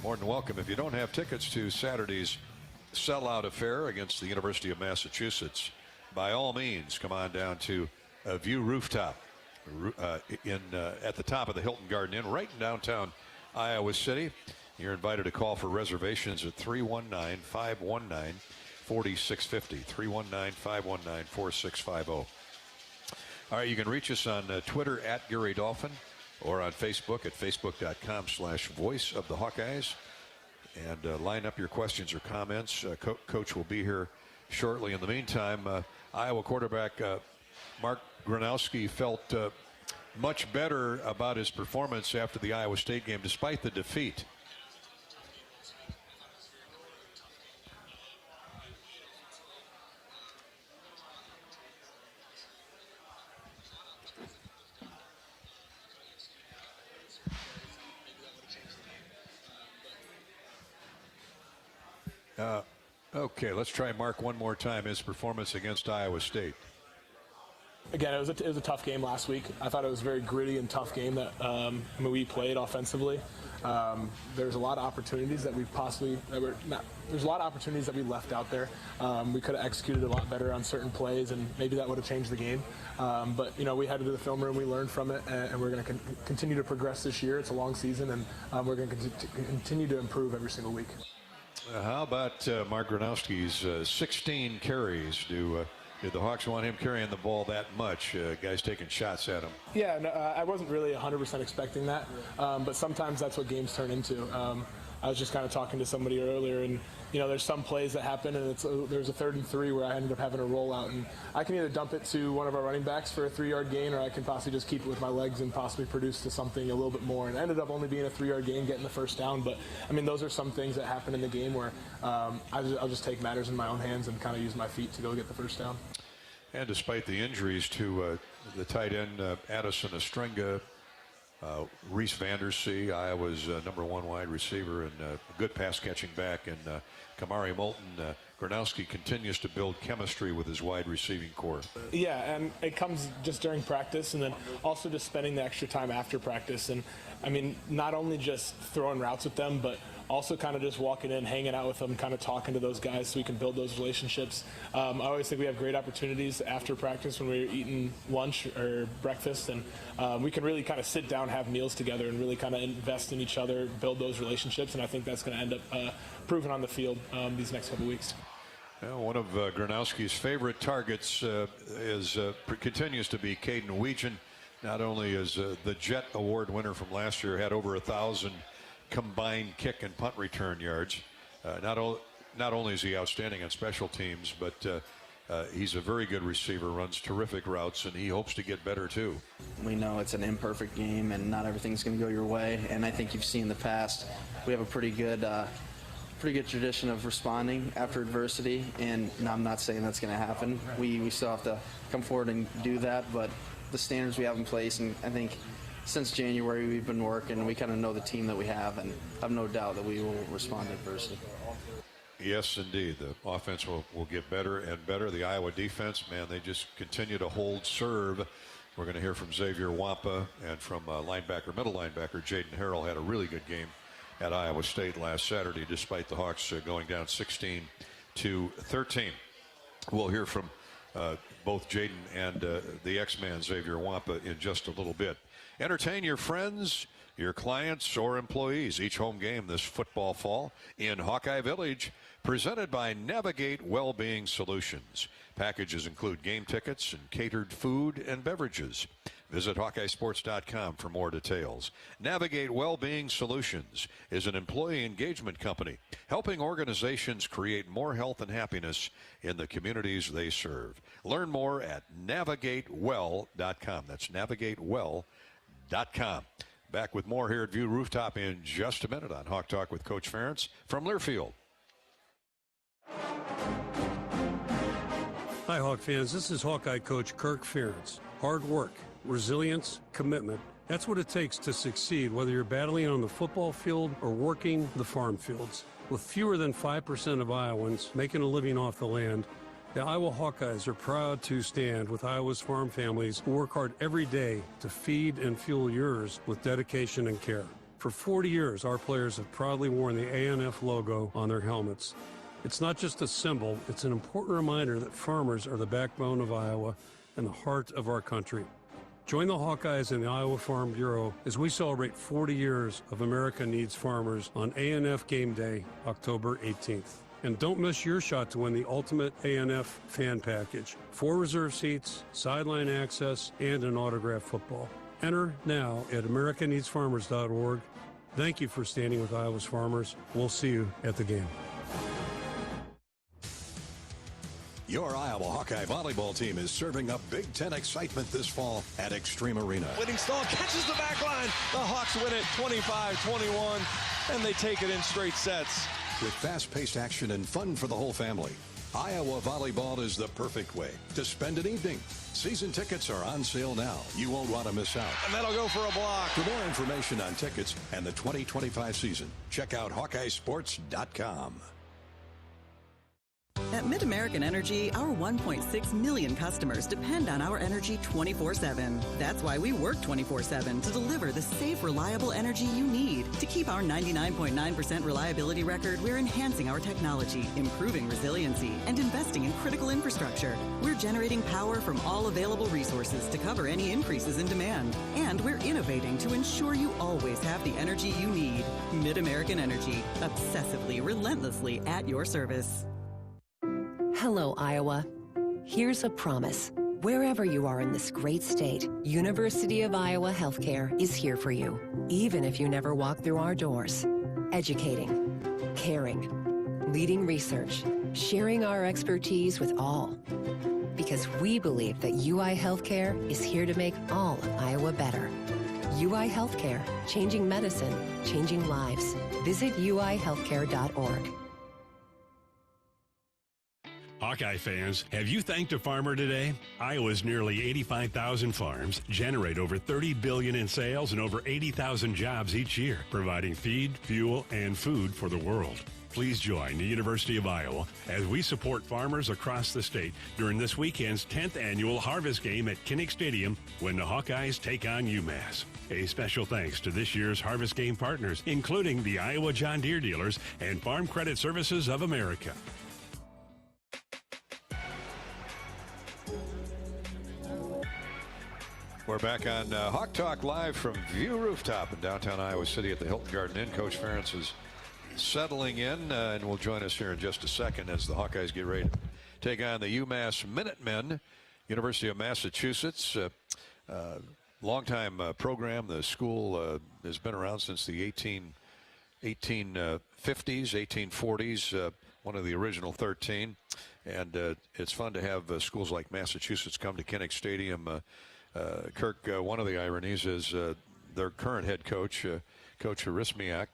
more than welcome. If you don't have tickets to Saturday's sellout affair against the University of Massachusetts, by all means, come on down to View Rooftop at the top of the Hilton Garden Inn, right in downtown Iowa City. You're invited to call for reservations at 319-519-4650, 319-519-4650. All right, you can reach us on Twitter at Gary Dolphin or on Facebook at facebook.com/voice of the Hawkeyes. And line up your questions or comments. Coach will be here shortly. In the meantime, Iowa quarterback Mark Gronowski felt much better about his performance after the Iowa State game, despite the defeat. Okay, let's try Mark one more time. His performance against Iowa State. Again, it was a tough game last week. I thought it was a very gritty and tough game that we played offensively. There's a lot of opportunities that there's a lot of opportunities that we left out there. We could have executed a lot better on certain plays, and maybe that would have changed the game. But we headed to the film room, we learned from it, and we're going to continue to progress this year. It's a long season, and we're going to continue to improve every single week. How about Mark Gronowski's 16 carries? Do the Hawks want him carrying the ball that much? Guys taking shots at him. Yeah, no, I wasn't really 100% expecting that, but sometimes that's what games turn into. I was just kind of talking to somebody earlier, and there's some plays that happen, and there's a 3rd and 3 where I ended up having a rollout, and I can either dump it to one of our running backs for a 3-yard gain, or I can possibly just keep it with my legs and possibly produce to something a little bit more. And it ended up only being a 3-yard gain, getting the first down. But I mean, those are some things that happen in the game where I'll just take matters in my own hands and kind of use my feet to go get the first down. And despite the injuries to the tight end Addison Estrenga, Reese Vandersea, Iowa's #1 wide receiver, and good pass catching back, and Kamari Moulton, Gronowski continues to build chemistry with his wide receiving core. Yeah, and it comes just during practice, and then also just spending the extra time after practice. And I mean, not only just throwing routes with them, but also kind of just walking in, hanging out with them, kind of talking to those guys so we can build those relationships. I always think we have great opportunities after practice when we're eating lunch or breakfast, and we can really kind of sit down, have meals together, and really kind of invest in each other, build those relationships, and I think that's going to end up proving on the field these next couple weeks. Well, one of Gronowski's favorite targets continues to be Caden Weegan. Not only is the Jet Award winner from last year, had over 1,000 combined kick and punt return yards. Not only is he outstanding on special teams, but he's a very good receiver, runs terrific routes, and he hopes to get better too. We know it's an imperfect game, and not everything's going to go your way. And I think you've seen in the past, we have a pretty good tradition of responding after adversity. And I'm not saying that's going to happen. We still have to come forward and do that, but the standards we have in place, and I think since January we've been working, we kind of know the team that we have, and I have no doubt that we will respond to adversity. Yes, indeed. The offense will get better and better. The Iowa defense, man, they just continue to hold serve. We're going to hear from Xavier Wampa and from middle linebacker Jaden Harrell. Had a really good game at Iowa State last Saturday, despite the Hawks going down 16-13. We'll hear from both Jaden and the X-Man Xavier Wampa in just a little bit. Entertain your friends, your clients, or employees each home game this football fall in Hawkeye Village, presented by Navigate Wellbeing Solutions. Packages include game tickets and catered food and beverages. Visit HawkeyeSports.com for more details. Navigate Wellbeing Solutions is an employee engagement company helping organizations create more health and happiness in the communities they serve. Learn more at NavigateWell.com. That's NavigateWell.com. Back with more here at View Rooftop in just a minute on Hawk Talk with Coach Ferentz from Learfield. Hi, Hawk fans. This is Hawkeye coach Kirk Ferentz. Hard work, resilience, commitment. That's what it takes to succeed, whether you're battling on the football field or working the farm fields. With fewer than 5% of Iowans making a living off the land, the Iowa Hawkeyes are proud to stand with Iowa's farm families who work hard every day to feed and fuel yours with dedication and care. For 40 years, our players have proudly worn the ANF logo on their helmets. It's not just a symbol, it's an important reminder that farmers are the backbone of Iowa and the heart of our country. Join the Hawkeyes and the Iowa Farm Bureau as we celebrate 40 years of America Needs Farmers on ANF Game Day, October 18th. And don't miss your shot to win the ultimate ANF fan package. 4 reserve seats, sideline access, and an autographed football. Enter now at americaneedsfarmers.org. Thank you for standing with Iowa's farmers. We'll see you at the game. Your Iowa Hawkeye volleyball team is serving up Big Ten excitement this fall at Extreme Arena. Winning stall catches the back line. The Hawks win it 25-21, and they take it in straight sets. With fast-paced action and fun for the whole family, Iowa volleyball is the perfect way to spend an evening. Season tickets are on sale now. You won't want to miss out. And that'll go for a block. For more information on tickets and the 2025 season, check out HawkeyeSports.com. At Mid-American Energy, our 1.6 million customers depend on our energy 24/7. That's why we work 24/7 to deliver the safe, reliable energy you need. To keep our 99.9% reliability record, we're enhancing our technology, improving resiliency, and investing in critical infrastructure. We're generating power from all available resources to cover any increases in demand. And we're innovating to ensure you always have the energy you need. Mid-American Energy, obsessively, relentlessly at your service. Hello, Iowa. Here's a promise. Wherever you are in this great state, University of Iowa Healthcare is here for you, even if you never walk through our doors. Educating, caring, leading research, sharing our expertise with all. Because we believe that UI Healthcare is here to make all of Iowa better. UI Healthcare, changing medicine, changing lives. Visit uihealthcare.org. Hawkeye fans, have you thanked a farmer today? Iowa's nearly 85,000 farms generate over $30 billion in sales and over 80,000 jobs each year, providing feed, fuel, and food for the world. Please join the University of Iowa as we support farmers across the state during this weekend's 10th annual Harvest Game at Kinnick Stadium when the Hawkeyes take on UMass. A special thanks to this year's Harvest Game partners, including the Iowa John Deere dealers and Farm Credit Services of America. We're back on Hawk Talk live from View Rooftop in downtown Iowa City at the Hilton Garden Inn. Coach Ferentz is settling in and will join us here in just a second as the Hawkeyes get ready to take on the UMass Minutemen. University of Massachusetts, longtime program. The school has been around since the 1850s, 1840s, one of the original 13. And it's fun to have schools like Massachusetts come to Kinnick Stadium. Kirk, one of the ironies is their current head coach, Coach Harismiak,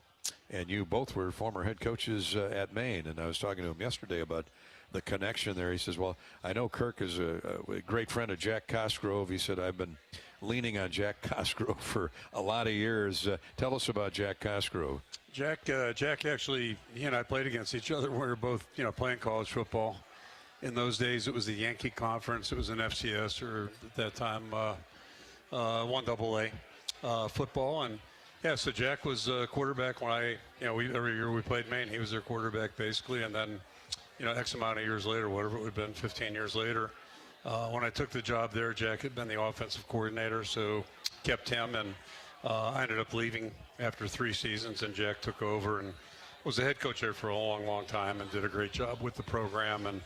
and you both were former head coaches at Maine. And I was talking to him yesterday about the connection there. He says, well, I know Kirk is a great friend of Jack Cosgrove. He said, I've been leaning on Jack Cosgrove for a lot of years. Tell us about Jack Cosgrove. Jack actually, he and I played against each other when we were both, playing college football. In those days, it was the Yankee Conference. It was an FCS, or at that time, 1AA football. And yeah, so Jack was quarterback when every year we played Maine. He was their quarterback basically, and then, X amount of years later, whatever it would have been, 15 years later, when I took the job there, Jack had been the offensive coordinator, so kept him, and I ended up leaving after 3 seasons, and Jack took over and was the head coach there for a long, long time, and did a great job with the program. And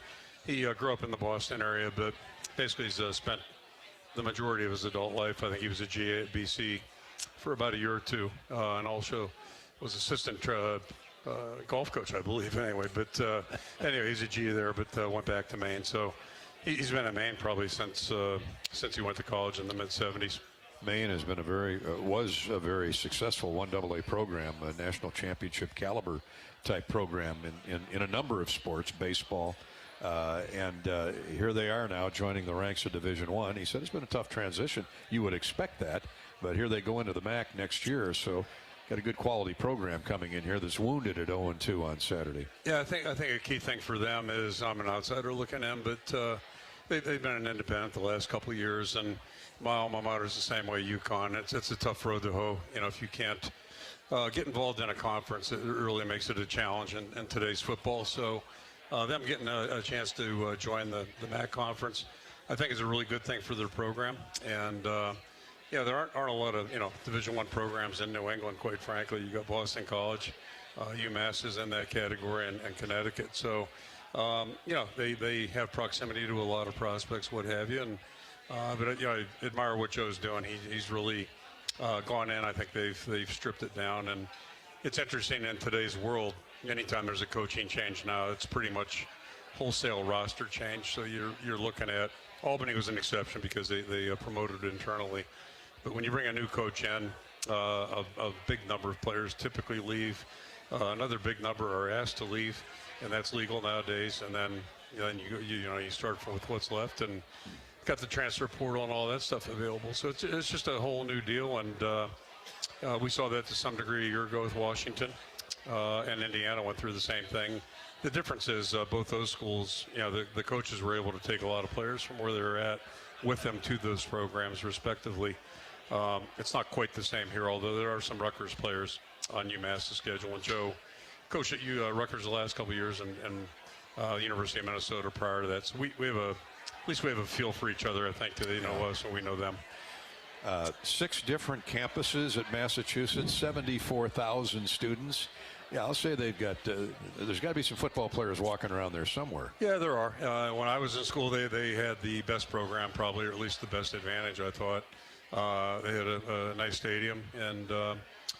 he grew up in the Boston area, but basically he's spent the majority of his adult life. I think he was a GA at BC for about a year or two, and also was assistant golf coach, I believe, anyway. But anyway, he's a G there, but went back to Maine. So he's been at Maine probably since he went to college in the mid-'70s. Maine has been was a very successful 1AA program, a national championship caliber type program in a number of sports, baseball. And here they are now joining the ranks of Division I. He said it's been a tough transition. You would expect that, but here they go into the MAC next year. So got a good quality program coming in here that's wounded at 0-2 on Saturday. Yeah, I think a key thing for them is, I'm an outsider looking in, but they've been an independent the last couple of years, and my alma mater is the same way, UConn. It's a tough road to hoe. If you can't get involved in a conference, it really makes it a challenge in today's football. So them getting a chance to join the MAC conference, I think is a really good thing for their program. And there aren't a lot of Division I programs in New England, quite frankly. You got Boston College, UMass is in that category, and Connecticut. So they have proximity to a lot of prospects, what have you. And but I admire what Joe's doing. He's really gone in. I think they've stripped it down, and it's interesting in today's world. Anytime there's a coaching change now, it's pretty much wholesale roster change. So you're looking at Albany was an exception because they promoted internally. But when you bring a new coach in, a big number of players typically leave. Another big number are asked to leave, and that's legal nowadays. And then you start with what's left, and got the transfer portal and all that stuff available. So it's just a whole new deal, and we saw that to some degree a year ago with Washington. And Indiana went through the same thing. The difference is both those schools, the coaches were able to take a lot of players from where they're at with them to those programs respectively. It's not quite the same here, although there are some Rutgers players on UMass's schedule. And Joe coached at Rutgers the last couple of years, and University of Minnesota prior to that. So we have at least we have a feel for each other. I think they know us and we know them. 6 different campuses at Massachusetts, 74,000 students. Yeah, I'll say they've got, there's got to be some football players walking around there somewhere. Yeah, there are. When I was in school, they had the best program probably, or at least the best advantage, I thought. They had a nice stadium, and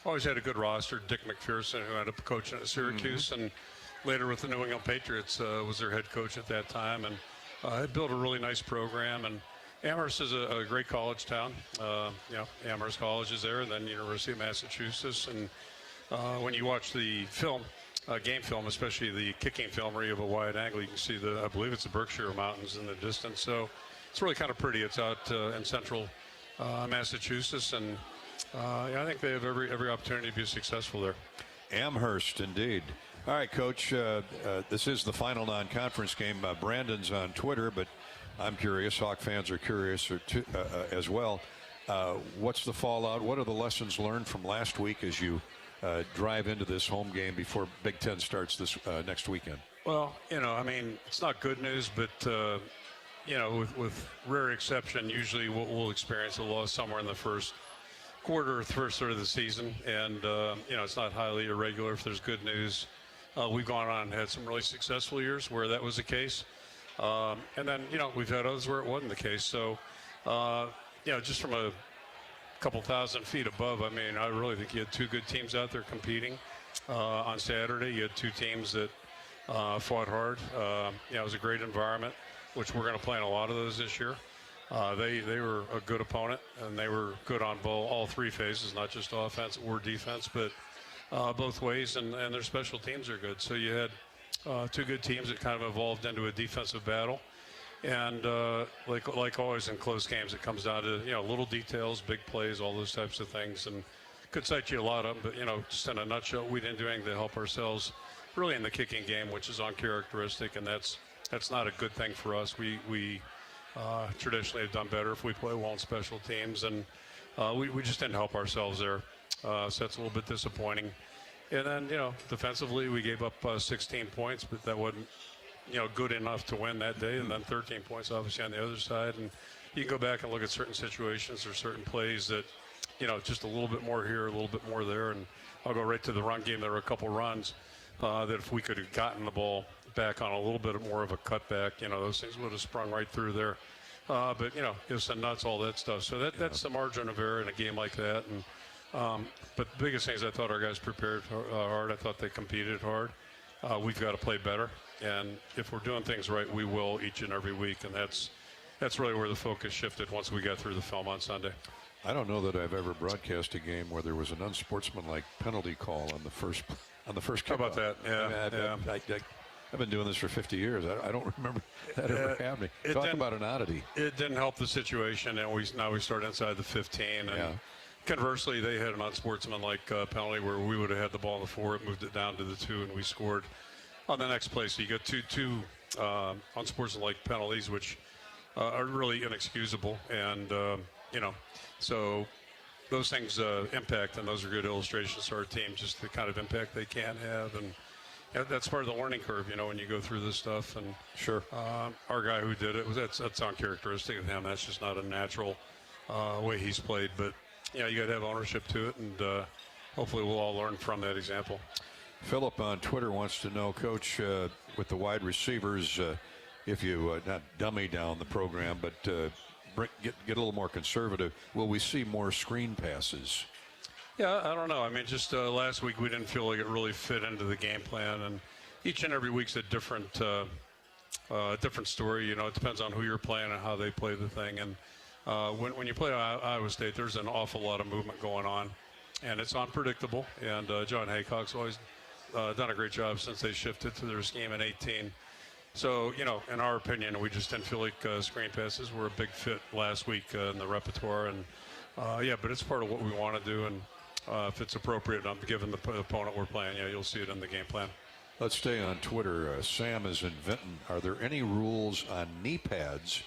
always had a good roster. Dick McPherson, who ended up coaching at Syracuse, and later with the New England Patriots, was their head coach at that time, and had built a really nice program. And Amherst is a great college town. Amherst College is there, and then University of Massachusetts. And when you watch the film, game film, especially the kicking film where you have a wide angle, you can see I believe it's the Berkshire Mountains in the distance. So it's really kind of pretty. It's out in central Massachusetts, and I think they have every opportunity to be successful there. Amherst, indeed. All right, Coach, this is the final non-conference game. Brandon's on Twitter, but I'm curious. Hawk fans are curious as well. What's the fallout? What are the lessons learned from last week as you drive into this home game before Big Ten starts this next weekend? Well, it's not good news, but, with rare exception, usually we'll experience a loss somewhere in the first quarter or first third of the season. And, it's not highly irregular if there's good news. We've gone on and had some really successful years where that was the case. And then, we've had others where it wasn't the case. So, just from a couple thousand feet above, I really think you had two good teams out there competing on Saturday. You had two teams that fought hard. It was a great environment, which we're going to play in a lot of those this year. They were a good opponent, and they were good on all three phases, not just offense or defense, but both ways, and their special teams are good. So you had two good teams that kind of evolved into a defensive battle. And like always in close games, it comes down to, little details, big plays, all those types of things. And could cite you a lot of them, but, just in a nutshell, we didn't do anything to help ourselves really in the kicking game, which is uncharacteristic, and that's not a good thing for us. We traditionally have done better if we play well in special teams, and we just didn't help ourselves there. So that's a little bit disappointing. And then, defensively, we gave up 16 points, but that wasn't, good enough to win that day. And then 13 points, obviously, on the other side. And you can go back and look at certain situations or certain plays that, just a little bit more here, a little bit more there. And I'll go right to the run game. There were a couple runs that if we could have gotten the ball back on a little bit more of a cutback, those things would have sprung right through there. But, ifs and nuts, all that stuff. So that's the margin of error in a game like that. And but the biggest thing is I thought our guys prepared hard. I thought they competed hard. We've got to play better. And if we're doing things right, we will each and every week. And that's really where the focus shifted once we got through the film on Sunday. I don't know that I've ever broadcast a game where there was an unsportsmanlike penalty call on the first kickoff. How about that? Yeah, I've been doing this for 50 years. I don't remember that ever happening. Talk about an oddity. It didn't help the situation, and now we start inside the 15. And conversely, they had an unsportsmanlike penalty where we would have had the ball in the 4, it moved it down to the 2, and we scored on the next play. So you got two unsportsmanlike penalties, which are really inexcusable. And, so those things impact, and those are good illustrations to our team, just the kind of impact they can have. And that's part of the learning curve, when you go through this stuff. And sure, our guy who did it, that's uncharacteristic of him. That's just not a natural way he's played. But, you got to have ownership to it, and hopefully we'll all learn from that example. Philip on Twitter wants to know, Coach, with the wide receivers, if you not dummy down the program, but get a little more conservative, will we see more screen passes? Yeah, I don't know. Just last week we didn't feel like it really fit into the game plan, and each and every week's a different story. It depends on who you're playing and how they play the thing. And when you play Iowa State, there's an awful lot of movement going on, and it's unpredictable. And John Haycock's always done a great job since they shifted to their scheme in 2018. So, in our opinion, we just didn't feel like screen passes were a big fit last week in the repertoire. And, but it's part of what we want to do. And if it's appropriate, given the opponent we're playing, you'll see it in the game plan. Let's stay on Twitter. Sam is in Vinton. Are there any rules on knee pads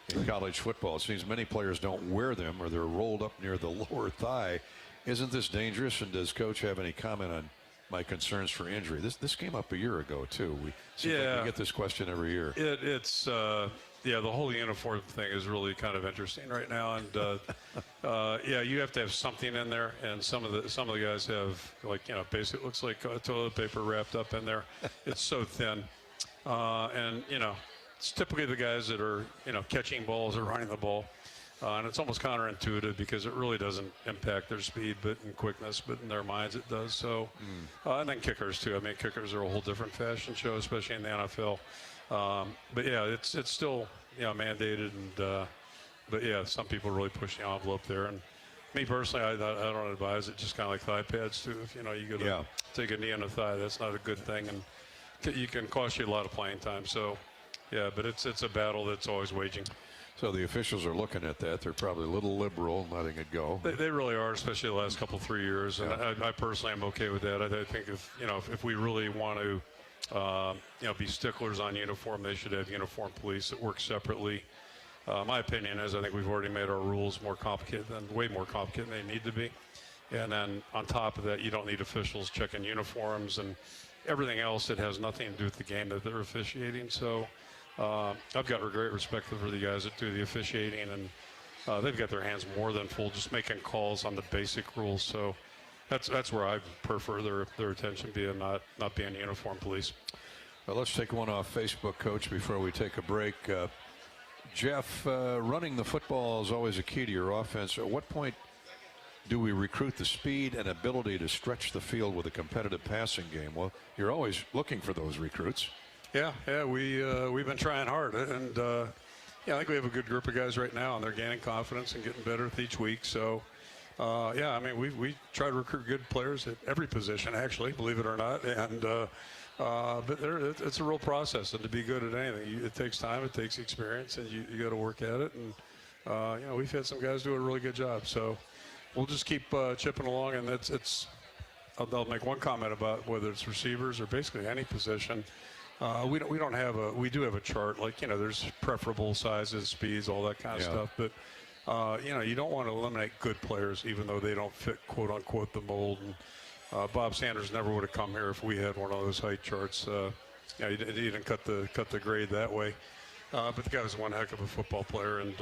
in college football? It seems many players don't wear them, or they're rolled up near the lower thigh. Isn't this dangerous? And does Coach have any comment on my concerns for injury? This came up a year ago too. We get this question every year. It's the whole uniform thing is really kind of interesting right now, and you have to have something in there, and some of the guys have, basically looks like toilet paper wrapped up in there. It's so thin, and it's typically the guys that are catching balls or running the ball. And it's almost counterintuitive because it really doesn't impact their speed and quickness, but in their minds it does. So, and then kickers too. I mean, kickers are a whole different fashion show, especially in the NFL. But yeah, it's still mandated, and but yeah, some people really push the envelope there. And me personally, I don't advise it. Just kind of like thigh pads too. If you go to take a knee on the thigh, that's not a good thing, and you can cost you a lot of playing time. So, yeah, but it's a battle that's always waging. So the officials are looking at that. They're probably a little liberal in letting it go. They really are, especially the last 3 years. And I personally am okay with that. I think if we really want to be sticklers on uniform, they should have uniform police that work separately. My opinion is I think we've already made our rules way more complicated than they need to be. And then on top of that, you don't need officials checking uniforms and everything else that has nothing to do with the game that they're officiating. So I've got great respect for the guys that do the officiating, and they've got their hands more than full just making calls on the basic rules. So that's where I prefer their attention being not being uniform police. Well, let's take one off Facebook, Coach, before we take a break. Jeff, running the football is always a key to your offense. At what point do we recruit the speed and ability to stretch the field with a competitive passing game? Well, you're always looking for those recruits. Yeah, we've been trying hard, and I think we have a good group of guys right now, and they're gaining confidence and getting better with each week. So, I mean, we try to recruit good players at every position, actually, believe it or not, and but it's a real process, and to be good at anything, it takes time, it takes experience, and you got to work at it. And we've had some guys do a really good job, so we'll just keep chipping along, and I'll make one comment about whether it's receivers or basically any position. We do have a chart, like, there's preferable sizes, speeds, all that kind of stuff. But, you don't want to eliminate good players, even though they don't fit, quote unquote, the mold. And Bob Sanders never would have come here if we had one of those height charts. He didn't cut the grade that way. But the guy was one heck of a football player, and,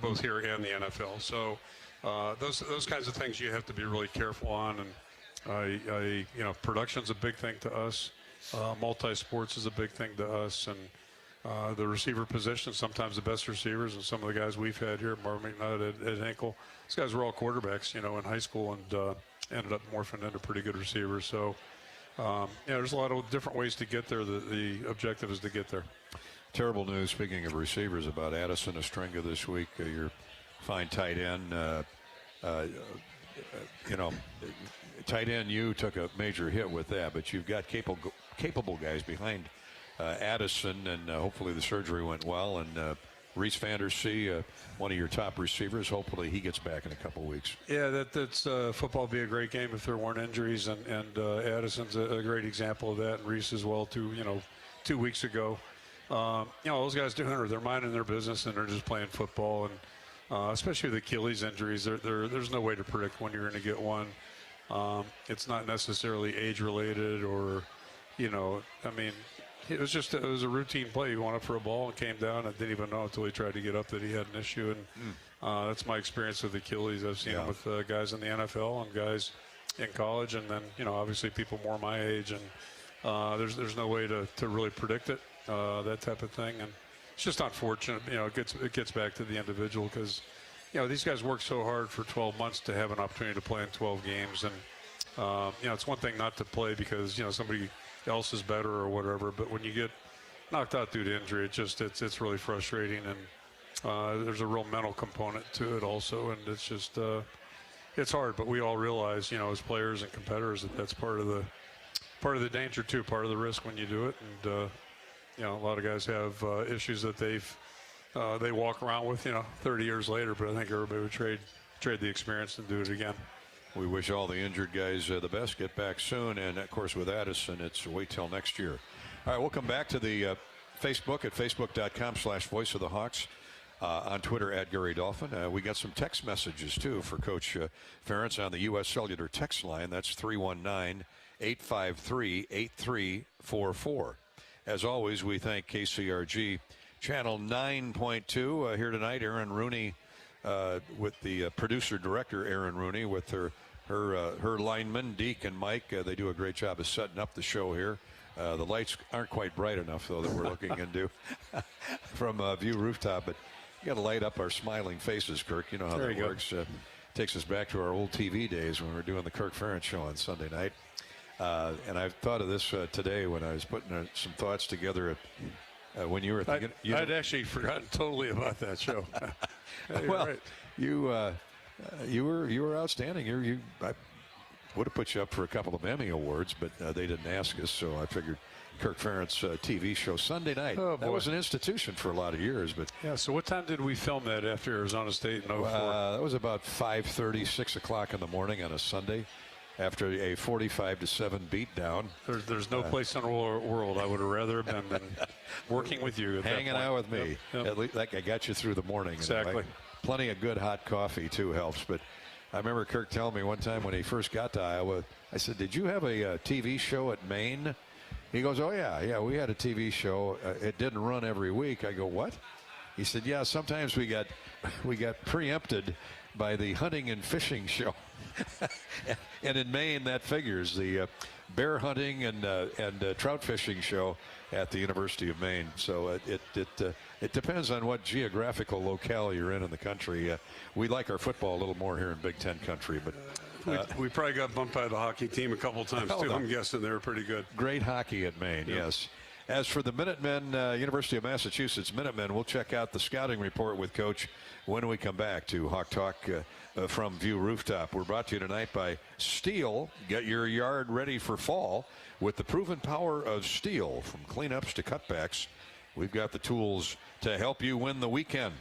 both here and the NFL. So those kinds of things you have to be really careful on. And, production's a big thing to us. Multi-sports is a big thing to us, and the receiver position, sometimes the best receivers, and some of the guys we've had here, Marvin McNutt, Ed Hinkle, these guys were all quarterbacks, in high school, and ended up morphing into pretty good receivers. So, there's a lot of different ways to get there. The objective is to get there. Terrible news, speaking of receivers, about Addison Estrenga this week, your fine tight end. Tight end, you took a major hit with that, but you've got capable guys behind Addison, and hopefully the surgery went well. And Reese Vandersea, one of your top receivers, hopefully he gets back in a couple weeks. Yeah, that's football would be a great game if there weren't injuries, and Addison's a great example of that, and Reese as well too. 2 weeks ago, those guys they're minding their business and they're just playing football, and especially with Achilles injuries, there's no way to predict when you're going to get one. It's not necessarily age related, or it was a routine play. He went up for a ball and came down and didn't even know until he tried to get up that he had an issue. And that's my experience with Achilles. I've seen him with guys in the NFL and guys in college, and then obviously people more my age, and there's no way to really predict it, that type of thing. And it's just unfortunate. It gets back to the individual, because these guys work so hard for 12 months to have an opportunity to play in 12 games. And, it's one thing not to play because, somebody else is better or whatever. But when you get knocked out due to injury, it's really frustrating. And there's a real mental component to it also. And it's just, it's hard. But we all realize, as players and competitors, that's part of the danger too, part of the risk when you do it. And, a lot of guys have issues that they walk around with, 30 years later, but I think everybody would trade the experience and do it again. We wish all the injured guys the best, get back soon, and of course with Addison, it's wait till next year. All right, we'll come back to the Facebook at facebook.com/Voice of the Hawks, on Twitter at Gary Dolphin. We got some text messages too for Coach Ferentz on the U.S. Cellular text line. That's 319-853-8344. As always, we thank KCRG Channel 9.2 here tonight. Aaron Rooney with the producer-director, Aaron Rooney, with her linemen, Deke and Mike. They do a great job of setting up the show here. The lights aren't quite bright enough, though, that we're looking into from View Rooftop. But, got to light up our smiling faces, Kirk. You know how that works. Takes us back to our old TV days when we were doing the Kirk Ferentz show on Sunday night. And I've thought of this today when I was putting some thoughts together when you were thinking. I'd actually forgotten totally about that show. Well, right. you were outstanding. I would have put you up for a couple of Emmy awards, but they didn't ask us, so I figured Kirk Ferentz TV show Sunday night. Oh, that was an institution for a lot of years. But yeah. So what time did we film that after Arizona State in 04? That was about 5:30, 6 o'clock in the morning on a Sunday, after a 45-7 beatdown. There's no place in the world I would have rather have been than working with you. Hanging out with me. Yep. At least, like, I got you through the morning. Exactly. Plenty of good hot coffee too helps. But I remember Kirk telling me one time when he first got to Iowa, I said, "Did you have a TV show at Maine?" He goes, "Oh, yeah, we had a TV show. It didn't run every week." I go, "What?" He said, "Yeah, sometimes we got preempted by the hunting and fishing show." And in Maine, that figures the bear hunting and trout fishing show at the University of Maine. So it depends on what geographical locale you're in the country. We like our football a little more here in Big Ten country, but we probably got bumped by the hockey team a couple times too. I'm guessing they were pretty good. Great hockey at Maine, yes. As for the Minutemen, University of Massachusetts Minutemen, we'll check out the scouting report with Coach when we come back to Hawk Talk from View Rooftop. We're brought to you tonight by Steel. Get your yard ready for fall with the proven power of Steel. From cleanups to cutbacks, we've got the tools to help you win the weekend.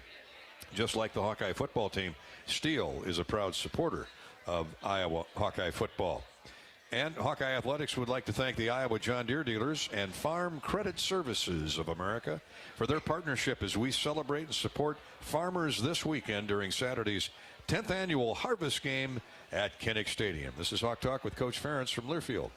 Just like the Hawkeye football team, Steel is a proud supporter of Iowa Hawkeye football. And Hawkeye Athletics would like to thank the Iowa John Deere dealers and Farm Credit Services of America for their partnership as we celebrate and support farmers this weekend during Saturday's 10th annual Harvest Game at Kinnick Stadium. This is Hawk Talk with Coach Ferentz from Learfield.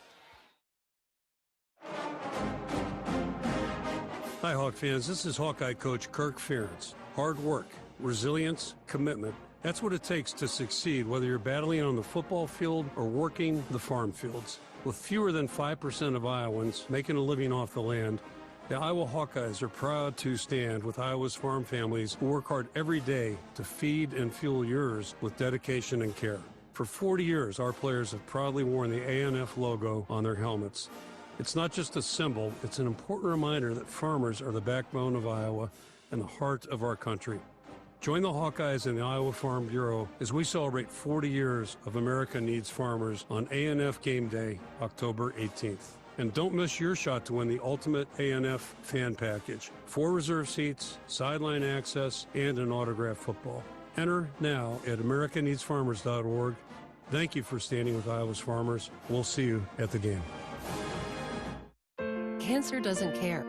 Hi, Hawk fans. This is Hawkeye coach Kirk Ferentz. Hard work, resilience, commitment. That's what it takes to succeed, whether you're battling on the football field or working the farm fields. With fewer than 5% of Iowans making a living off the land, the Iowa Hawkeyes are proud to stand with Iowa's farm families who work hard every day to feed and fuel yours with dedication and care. For 40 years, our players have proudly worn the ANF logo on their helmets. It's not just a symbol, it's an important reminder that farmers are the backbone of Iowa and the heart of our country. Join the Hawkeyes and the Iowa Farm Bureau as we celebrate 40 years of America Needs Farmers on ANF Game Day, October 18th. And don't miss your shot to win the ultimate ANF fan package. 4 reserve seats, sideline access, and an autographed football. Enter now at americaneedsfarmers.org. Thank you for standing with Iowa's farmers. We'll see you at the game. Cancer doesn't care.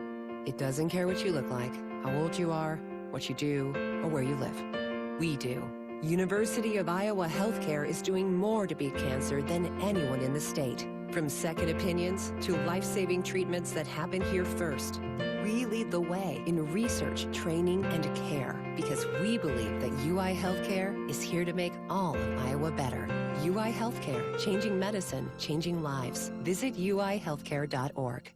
It doesn't care what you look like, how old you are, what you do, or where you live. We do. University of Iowa Healthcare is doing more to beat cancer than anyone in the state. From second opinions to life-saving treatments that happen here first. We lead the way in research, training, and care because we believe that UI Healthcare is here to make all of Iowa better. UI Healthcare, changing medicine, changing lives. Visit uihealthcare.org.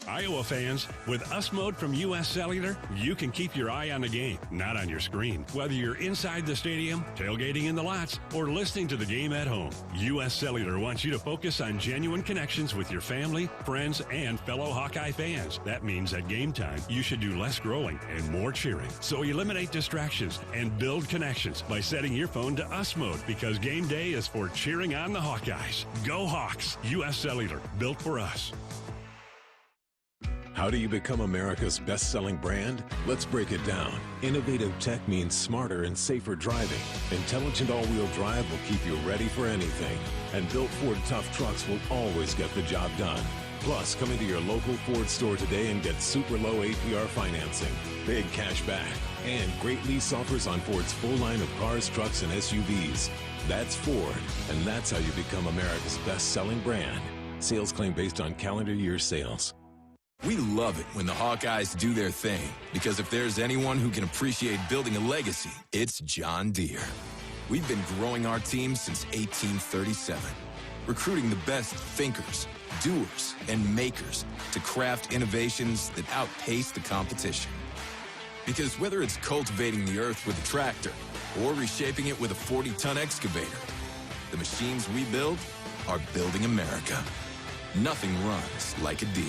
Iowa fans, with US Mode from US Cellular, you can keep your eye on the game, not on your screen. Whether you're inside the stadium, tailgating in the lots, or listening to the game at home, US Cellular wants you to focus on genuine connections with your family, friends, and fellow Hawkeye fans. That means at game time, you should do less growling and more cheering. So eliminate distractions and build connections by setting your phone to US Mode, because game day is for cheering on the Hawkeyes. Go Hawks! US Cellular, built for us. How do you become America's best-selling brand? Let's break it down. Innovative tech means smarter and safer driving. Intelligent all-wheel drive will keep you ready for anything. And built Ford tough trucks will always get the job done. Plus, come into your local Ford store today and get super low APR financing, big cash back, and great lease offers on Ford's full line of cars, trucks, and SUVs. That's Ford, and that's how you become America's best-selling brand. Sales claim based on calendar year sales. We love it when the Hawkeyes do their thing, because if there's anyone who can appreciate building a legacy, it's John Deere. We've been growing our team since 1837, recruiting the best thinkers, doers, and makers to craft innovations that outpace the competition. Because whether it's cultivating the earth with a tractor or reshaping it with a 40-ton excavator, the machines we build are building America. Nothing runs like a Deere.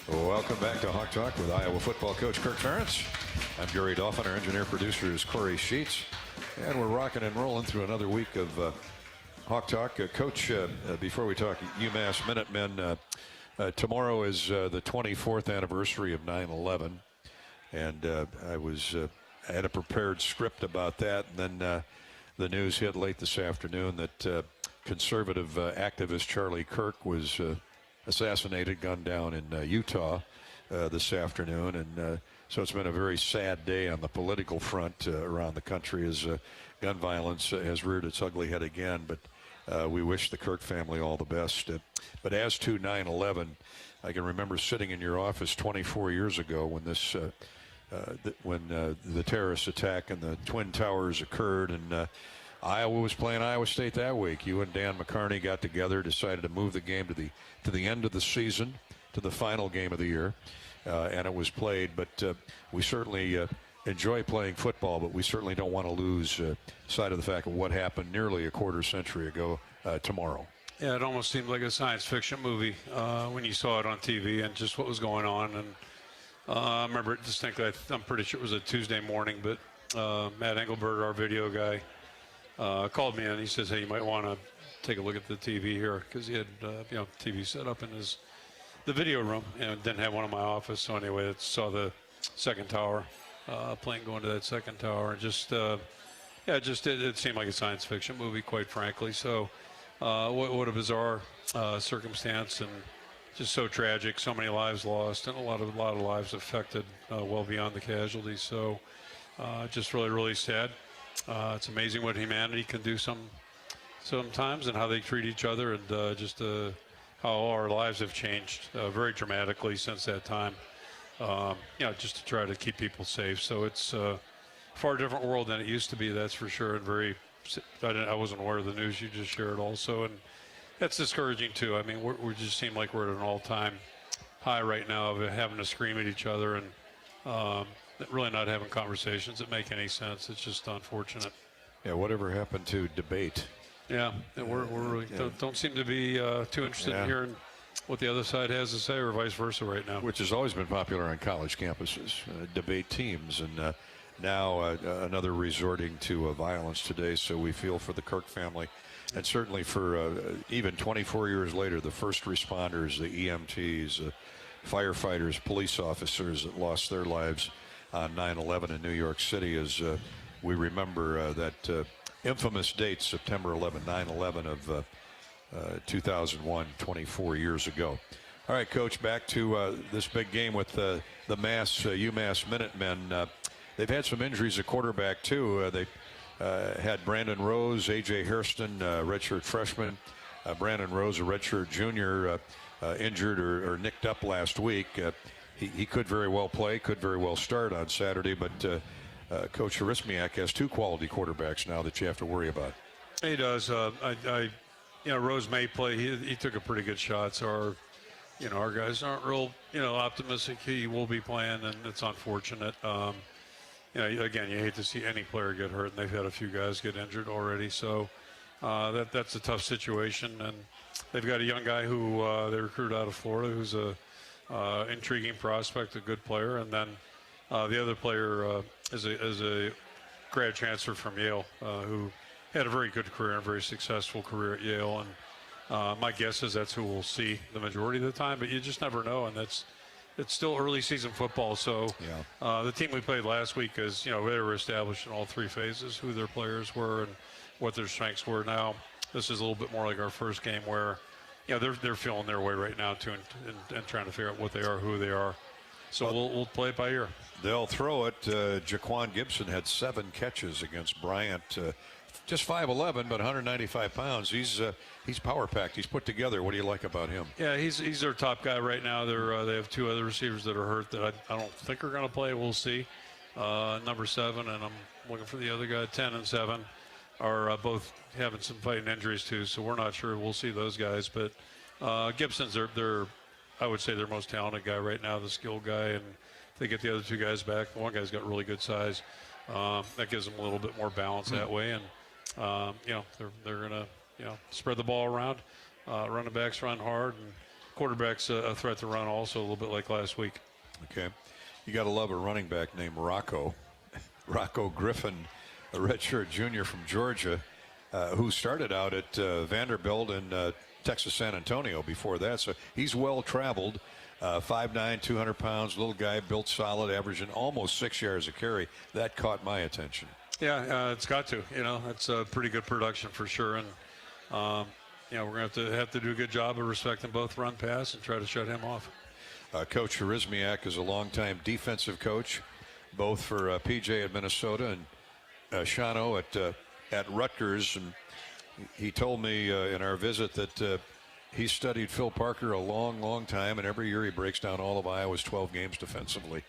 Welcome back to Hawk Talk with Iowa football coach Kirk Ferentz. I'm Gary Dolphin. Our engineer-producer is Corey Sheets. And we're rocking and rolling through another week of Hawk Talk. Coach, before we talk UMass Minutemen, tomorrow is the 24th anniversary of 9/11. And I had a prepared script about that. And then the news hit late this afternoon that conservative activist Charlie Kirk was assassinated, gunned down in Utah this afternoon. And so it's been a very sad day on the political front around the country as gun violence has reared its ugly head again. But we wish the Kirk family all the best. But as to 9/11, I can remember sitting in your office 24 years ago when this when the terrorist attack and the Twin Towers occurred, and Iowa was playing Iowa State that week. You and Dan McCarney got together, decided to move the game to the end of the season, to the final game of the year, and it was played. But we certainly enjoy playing football, but we certainly don't want to lose sight of the fact of what happened nearly a quarter century ago tomorrow. Yeah, it almost seemed like a science fiction movie when you saw it on TV and just what was going on. And I remember it distinctly. I'm pretty sure it was a Tuesday morning, but Matt Engelbert, our video guy, called me and he says, "Hey, you might want to take a look at the TV here," because he had TV set up in the video room and didn't have one in my office. So anyway, I saw the second tower, plane going to that second tower, and just it seemed like a science fiction movie, quite frankly. So what a bizarre circumstance, and just so tragic. So many lives lost, and a lot of lives affected, well beyond the casualties. So just really sad. It's amazing what humanity can do sometimes, and how they treat each other, and just how our lives have changed very dramatically since that time. Just to try to keep people safe. So it's a far different world than it used to be, that's for sure. And I wasn't aware of the news you just shared also, and that's discouraging too. I mean, we just seem like we're at an all-time high right now of having to scream at each other and really not having conversations that make any sense. It's just unfortunate. Yeah, whatever happened to debate? Yeah, we're really don't seem to be too interested in hearing what the other side has to say, or vice versa right now. Which has always been popular on college campuses, debate teams, and now another resorting to violence today. So we feel for the Kirk family, and certainly for even 24 years later, the first responders, the EMTs, firefighters, police officers that lost their lives on 9/11 in New York City, as we remember that infamous date, September 11, 9/11 of 2001, 24 years ago. All right, Coach, back to this big game with the UMass Minutemen. They've had some injuries at quarterback, too. They had Brandon Rose, A.J. Hairston, redshirt freshman. Brandon Rose, a redshirt junior, injured or nicked up last week. He could very well play, could very well start on Saturday, but Coach Harismiak has two quality quarterbacks now that you have to worry about. He does. Rose may play. He took a pretty good shot. So our guys aren't real, optimistic he will be playing, and it's unfortunate. Again, you hate to see any player get hurt, and they've had a few guys get injured already. So that's a tough situation, and they've got a young guy who they recruited out of Florida, who's a intriguing prospect, a good player, and then the other player is a grad transfer from Yale, who had a very good career and a very successful career at Yale, and my guess is that's who we'll see the majority of the time, but you just never know, and it's still early season football. So the team we played last week is, they were established in all three phases, who their players were and what their strengths were. Now this is a little bit more like our first game where, they're feeling their way right now too, and trying to figure out what they are, who they are. So we'll play it by ear. They'll throw it. Jaquan Gibson had 7 catches against Bryant. Just 5'11", but 195 pounds. He's power packed. He's put together. What do you like about him? Yeah, he's their top guy right now. They have 2 other receivers that are hurt that I don't think are going to play. We'll see. Number 7, and I'm looking for the other guy. 10 and 7 are both having some fighting injuries too, so we're not sure. We'll see those guys. But Gibson's their I would say their most talented guy right now, the skilled guy, and if they get the other two guys back, the one guy's got really good size. That gives them a little bit more balance that way, and they're gonna spread the ball around. Running backs run hard, and quarterback's a threat to run also, a little bit like last week. Okay, you got to love a running back named Rocco Griffin, a redshirt junior from Georgia, who started out at Vanderbilt and Texas San Antonio before that. So he's well traveled. 5'9", 200 pounds, little guy, built solid, averaging almost 6 yards a carry. That caught my attention. Yeah, it's got to. It's a pretty good production for sure. And, we're going to have to do a good job of respecting both run, pass, and try to shut him off. Coach Charizmiak is a longtime defensive coach, both for PJ at Minnesota and Shano at Rutgers. And he told me in our visit that he studied Phil Parker a long, long time, and every year he breaks down all of Iowa's 12 games defensively.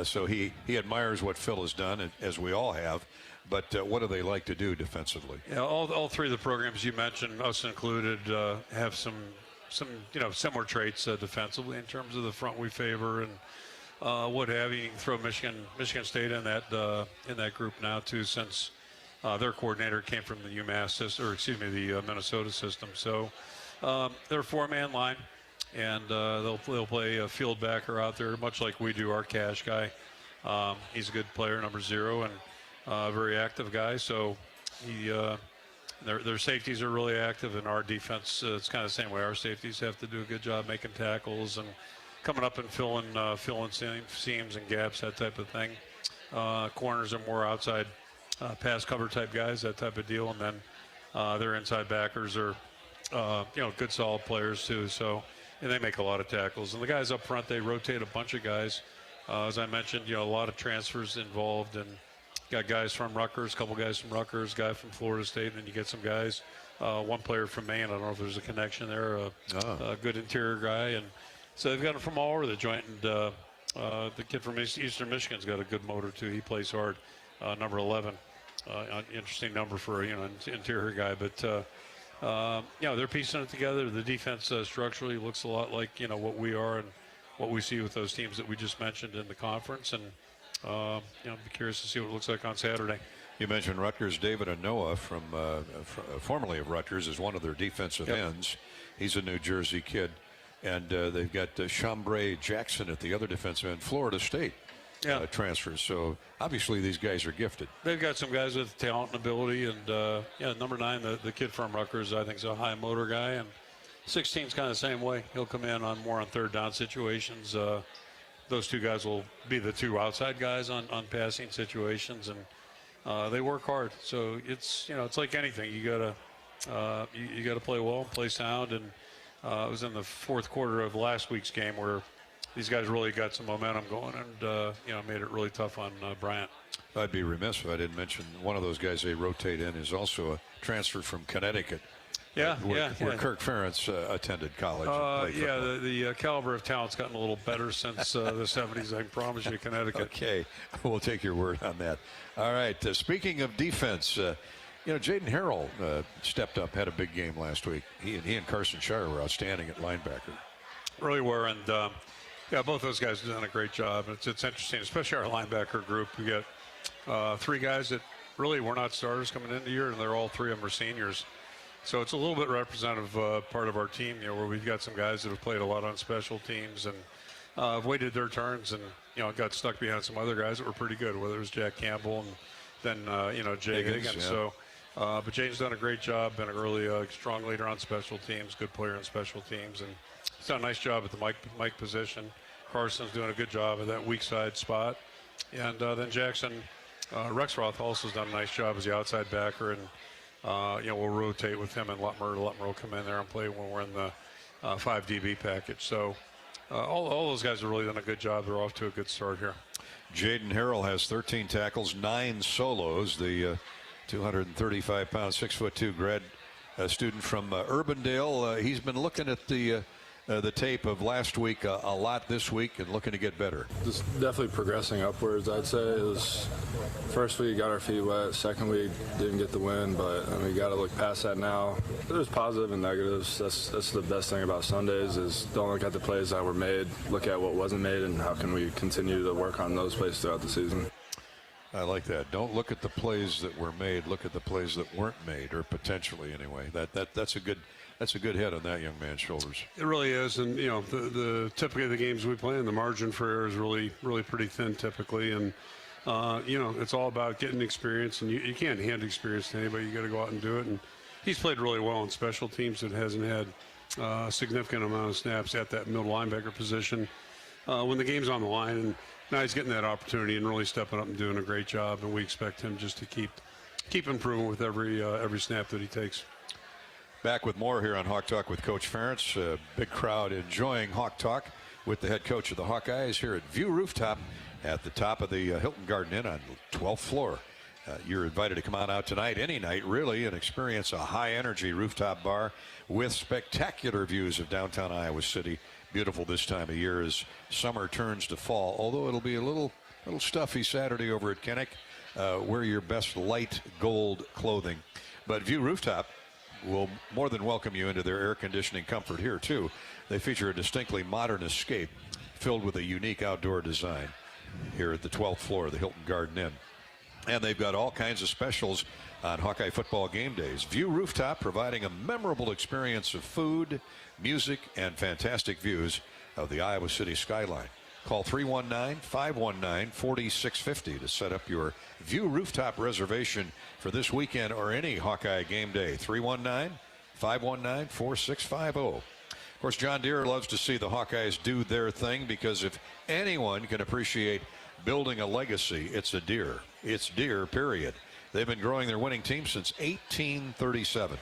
So he admires what Phil has done, as we all have. But what do they like to do defensively? Yeah, all three of the programs you mentioned, us included, have some similar traits defensively in terms of the front we favor and what have you. You can throw Michigan State in that group now too, since their coordinator came from the UMass system, or excuse me, the Minnesota system. So. They're a four-man line, and they'll play a field backer out there, much like we do our cash guy. He's a good player, number 0, and a very active guy. So their safeties are really active, and our defense, it's kind of the same way. Our safeties have to do a good job making tackles and coming up and filling seams and gaps, that type of thing. Corners are more outside pass cover type guys, that type of deal, and then their inside backers are good solid players too. So, and they make a lot of tackles. And the guys up front, they rotate a bunch of guys. As I mentioned, a lot of transfers involved, and got guys from Rutgers, a couple guys from Rutgers, guy from Florida State, and then you get some guys, one player from Maine. I don't know if there's a connection there, a good interior guy. And so they've got them from all over the joint. And the kid from Eastern Michigan's got a good motor too. He plays hard, number 11. Interesting number for an interior guy, but they're piecing it together. The defense structurally looks a lot like what we are and what we see with those teams that we just mentioned in the conference. And be curious to see what it looks like on Saturday. You mentioned Rutgers. David Anoa, from formerly of Rutgers, is one of their defensive ends. He's a New Jersey kid, and they've got Chambray Jackson at the other defensive end, Florida State. Transfers. So obviously these guys are gifted. They've got some guys with talent and ability, and number 9, the kid from Rutgers, I think is a high motor guy, and 16's kind of the same way. He'll come in more on third down situations. Those two guys will be the two outside guys on passing situations, and they work hard. So it's like anything. You gotta play well, play sound, and it was in the fourth quarter of last week's game where these guys really got some momentum going, and made it really tough on Bryant. I'd be remiss if I didn't mention one of those guys they rotate in is also a transfer from Connecticut. Where Kirk Ferentz attended college. The caliber of talent's gotten a little better since the 70s. I can promise you, Connecticut. Okay, we'll take your word on that. All right. Speaking of defense, Jaden Harrell stepped up, had a big game last week. He and Carson Shire were outstanding at linebacker. Really were, and both those guys have done a great job. It's interesting, especially our linebacker group. We got 3 guys that really were not starters coming into the year, and they're all 3 of them are seniors. So it's a little bit representative part of our team, where we've got some guys that have played a lot on special teams and have waited their turns, and got stuck behind some other guys that were pretty good, whether it was Jack Campbell and then Jay Higgins. Yeah. So, but Jaden's done a great job, been a really strong leader on special teams, good player on special teams, and he's done a nice job at the Mike position. Carson's doing a good job at that weak side spot, and then Jackson Rexroth also has done a nice job as the outside backer, and we'll rotate with him and Lutmer. Lutmer will come in there and play when we're in the 5 DB package. So all those guys have really done a good job. They're off to a good start here. Jaden Harrell has 13 tackles, 9 solos. The 235-pound, 6'2" grad student from Urbandale. He's been looking at the the tape of last week a lot this week and looking to get better. Just definitely progressing upwards, I'd say. It was first week got our feet wet, second week didn't get the win, but we got to look past that now. There's positive and negatives. That's the best thing about Sundays is don't look at the plays that were made, look at what wasn't made and how can we continue to work on those plays throughout the season. I like that. Don't look at the plays that were made, look at the plays that weren't made, or potentially anyway. That's a good head on that young man's shoulders. It really is, and the typically the games we play in, the margin for error is really pretty thin typically, and it's all about getting experience, and you can't hand experience to anybody. You got to go out and do it, and he's played really well on special teams. It hasn't had a significant amount of snaps at that middle linebacker position when the game's on the line, and now he's getting that opportunity and really stepping up and doing a great job, and we expect him just to keep improving with every snap that he takes. Back with more here on Hawk Talk with Coach Ferentz. A big crowd enjoying Hawk Talk with the head coach of the Hawkeyes here at View Rooftop at the top of the Hilton Garden Inn on the 12th floor. You're invited to come on out tonight, any night really, and experience a high-energy rooftop bar with spectacular views of downtown Iowa City. Beautiful this time of year as summer turns to fall, although it'll be a little stuffy Saturday over at Kinnick. Wear your best light gold clothing. But View Rooftop will more than welcome you into their air conditioning comfort here, too. They feature a distinctly modern escape filled with a unique outdoor design here at the 12th floor of the Hilton Garden Inn. And they've got all kinds of specials on Hawkeye football game days. View Rooftop providing a memorable experience of food, music, and fantastic views of the Iowa City skyline. Call 319-519-4650 to set up your View Rooftop reservation for this weekend or any Hawkeye game day. 319-519-4650. Of course, John Deere loves to see the Hawkeyes do their thing because if anyone can appreciate building a legacy, it's a Deere. It's Deere, period. They've been growing their winning team since 1837.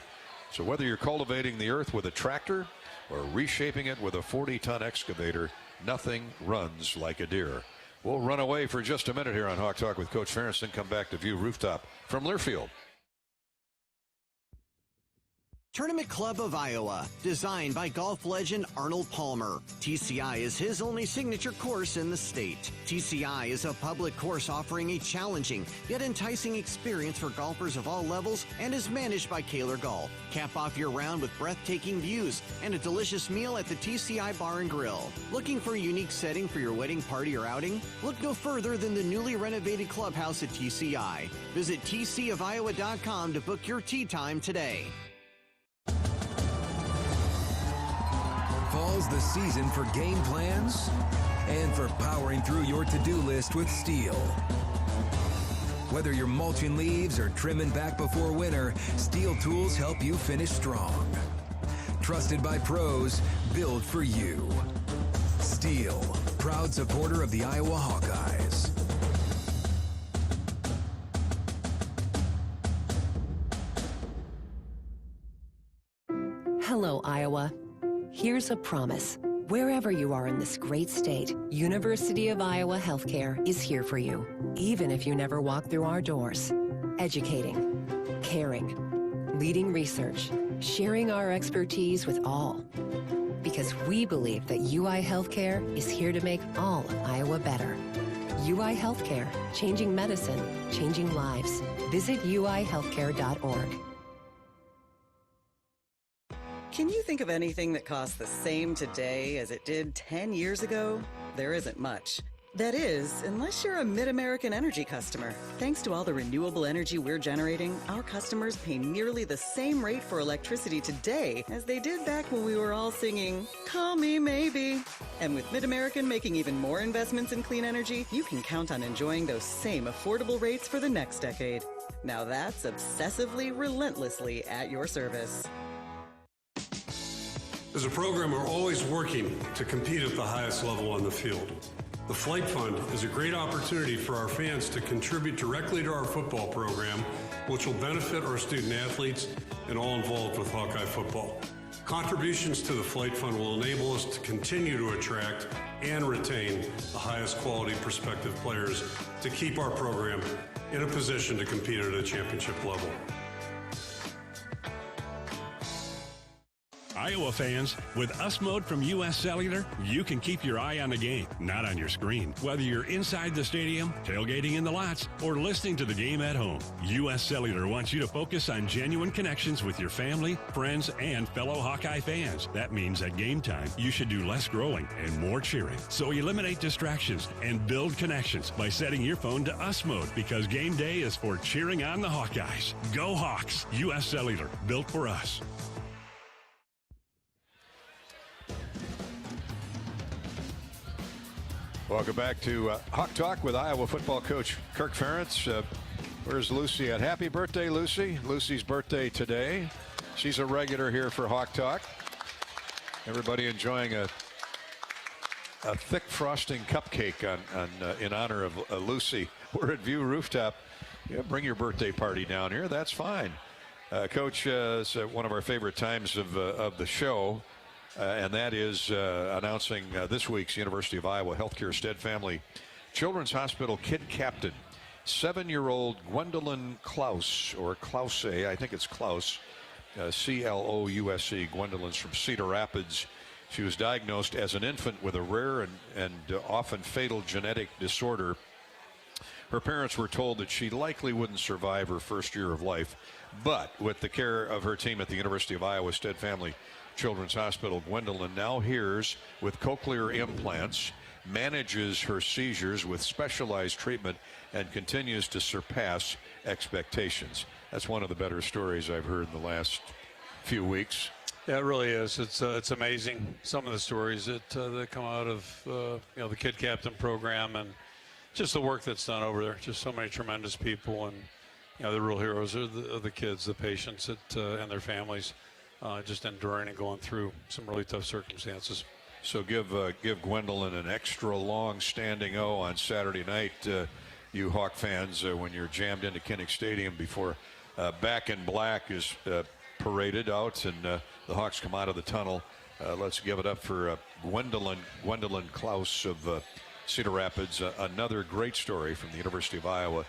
So whether you're cultivating the earth with a tractor or reshaping it with a 40-ton excavator, nothing runs like a Deere. We'll run away for just a minute here on Hawk Talk with Coach Ferentz and come back to View Rooftop from Learfield. Tournament Club of Iowa, designed by golf legend Arnold Palmer. TCI is his only signature course in the state. TCI is a public course offering a challenging yet enticing experience for golfers of all levels and is managed by Kaler Golf. Cap off your round with breathtaking views and a delicious meal at the TCI Bar and Grill. Looking for a unique setting for your wedding party or outing? Look no further than the newly renovated clubhouse at TCI. Visit tcofiowa.com to book your tee time today. Fall's the season for game plans and for powering through your to-do list with Steel. Whether you're mulching leaves or trimming back before winter, Steel tools help you finish strong. Trusted by pros, built for you. Steel, proud supporter of the Iowa Hawkeyes. Hello, Iowa. Here's a promise. Wherever you are in this great state, University of Iowa Healthcare is here for you, even if you never walk through our doors. Educating, caring, leading research, sharing our expertise with all. Because we believe that UI Healthcare is here to make all of Iowa better. UI Healthcare, changing medicine, changing lives. Visit uihealthcare.org. Can you think of anything that costs the same today as it did 10 years ago? There isn't much. That is, unless you're a Mid-American Energy customer. Thanks to all the renewable energy we're generating, our customers pay nearly the same rate for electricity today as they did back when we were all singing, "Call Me Maybe." And with Mid-American making even more investments in clean energy, you can count on enjoying those same affordable rates for the next decade. Now that's obsessively, relentlessly at your service. As a program, we're always working to compete at the highest level on the field. The Flight Fund is a great opportunity for our fans to contribute directly to our football program, which will benefit our student athletes and all involved with Hawkeye football. Contributions to the Flight Fund will enable us to continue to attract and retain the highest quality prospective players to keep our program in a position to compete at a championship level. Iowa fans, with US Mode from US Cellular, you can keep your eye on the game, not on your screen. Whether you're inside the stadium, tailgating in the lots, or listening to the game at home, US Cellular wants you to focus on genuine connections with your family, friends, and fellow Hawkeye fans. That means at game time, you should do less growling and more cheering. So eliminate distractions and build connections by setting your phone to US Mode, because game day is for cheering on the Hawkeyes. Go Hawks! US Cellular, built for us. Welcome back to Hawk Talk with Iowa football coach Kirk Ferentz. Where's Lucy at? Happy birthday, Lucy. Lucy's birthday today. She's a regular here for Hawk Talk. Everybody enjoying a thick frosting cupcake in honor of Lucy. We're at View Rooftop. Yeah, bring your birthday party down here. That's fine. Coach, it's one of our favorite times of the show. And that is announcing this week's University of Iowa Healthcare Stead Family Children's Hospital Kid Captain, 7-year-old Gwendolyn Klaus, or Klause, I think it's Klaus, C-L-O-U-S-E. Gwendolyn's from Cedar Rapids. She was diagnosed as an infant with a rare and often fatal genetic disorder. Her parents were told that she likely wouldn't survive her first year of life, but with the care of her team at the University of Iowa Stead Family Children's Hospital, Gwendolyn now hears with cochlear implants, manages her seizures with specialized treatment, and continues to surpass expectations. That's one of the better stories I've heard in the last few weeks. Yeah, it really is. It's amazing, some of the stories that come out of the Kid Captain program, and just the work that's done over there. Just so many tremendous people, and the real heroes are the kids, the patients, and their families. Just enduring and going through some really tough circumstances. So give Gwendolyn an extra long standing O on Saturday night, you Hawk fans, when you're jammed into Kinnick Stadium before Back in Black is paraded out and the Hawks come out of the tunnel. Let's give it up for Gwendolyn Klaus of Cedar Rapids. Another great story from the University of Iowa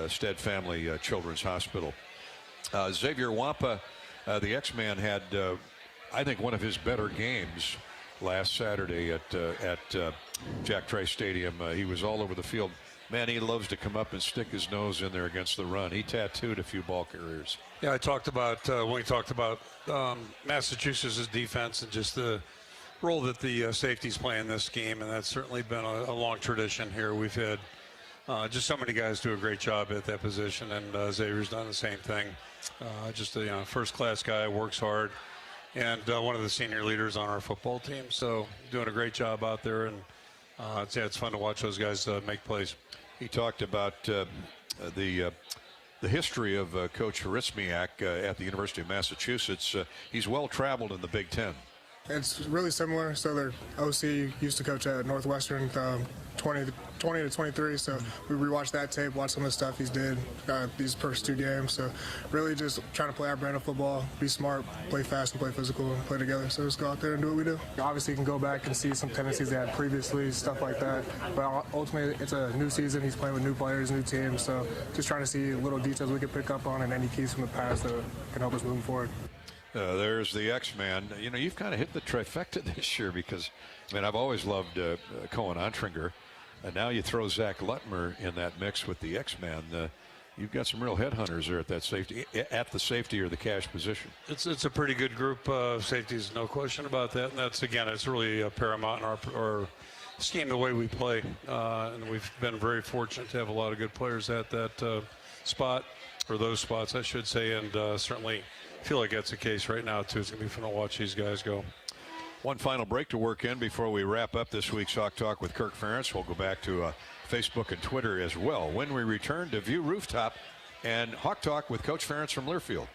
Stead Family Children's Hospital. Xavier Wampa, the X-Man, had, I think, one of his better games last Saturday at Jack Trice Stadium. He was all over the field. Man, he loves to come up and stick his nose in there against the run. He tattooed a few ball carriers. Yeah, I talked about, when we talked about Massachusetts' defense and just the role that the safeties play in this game, and that's certainly been a long tradition here. We've had just so many guys do a great job at that position, and Xavier's done the same thing. Just a first-class guy, works hard, and one of the senior leaders on our football team. So doing a great job out there, and it's fun to watch those guys make plays. He talked about the history of Coach Harismiak at the University of Massachusetts. He's well-traveled in the Big Ten. It's really similar. So their OC used to coach at Northwestern 20 to 23. So we rewatched that tape, watched some of the stuff he's did these first 2 games. So really just trying to play our brand of football, be smart, play fast, and play physical, and play together. So just go out there and do what we do. Obviously, you can go back and see some tendencies they had previously, stuff like that. But ultimately, it's a new season. He's playing with new players, new teams. So just trying to see little details we can pick up on and any keys from the past that can help us moving forward. There's the X-Man. You've kind of hit the trifecta this year because, I've always loved Cohen Ontringer. And now you throw Zach Lutmer in that mix with the X-Man. You've got some real headhunters there at the safety or the cash position. It's a pretty good group of safeties, no question about that. And that's, again, it's really paramount in our scheme, the way we play. And we've been very fortunate to have a lot of good players at that spot, or those spots, I should say, and certainly feel like that's the case right now, too. It's going to be fun to watch these guys go. One final break to work in before we wrap up this week's Hawk Talk with Kirk Ferentz. We'll go back to Facebook and Twitter as well when we return to View Rooftop and Hawk Talk with Coach Ferentz from Learfield.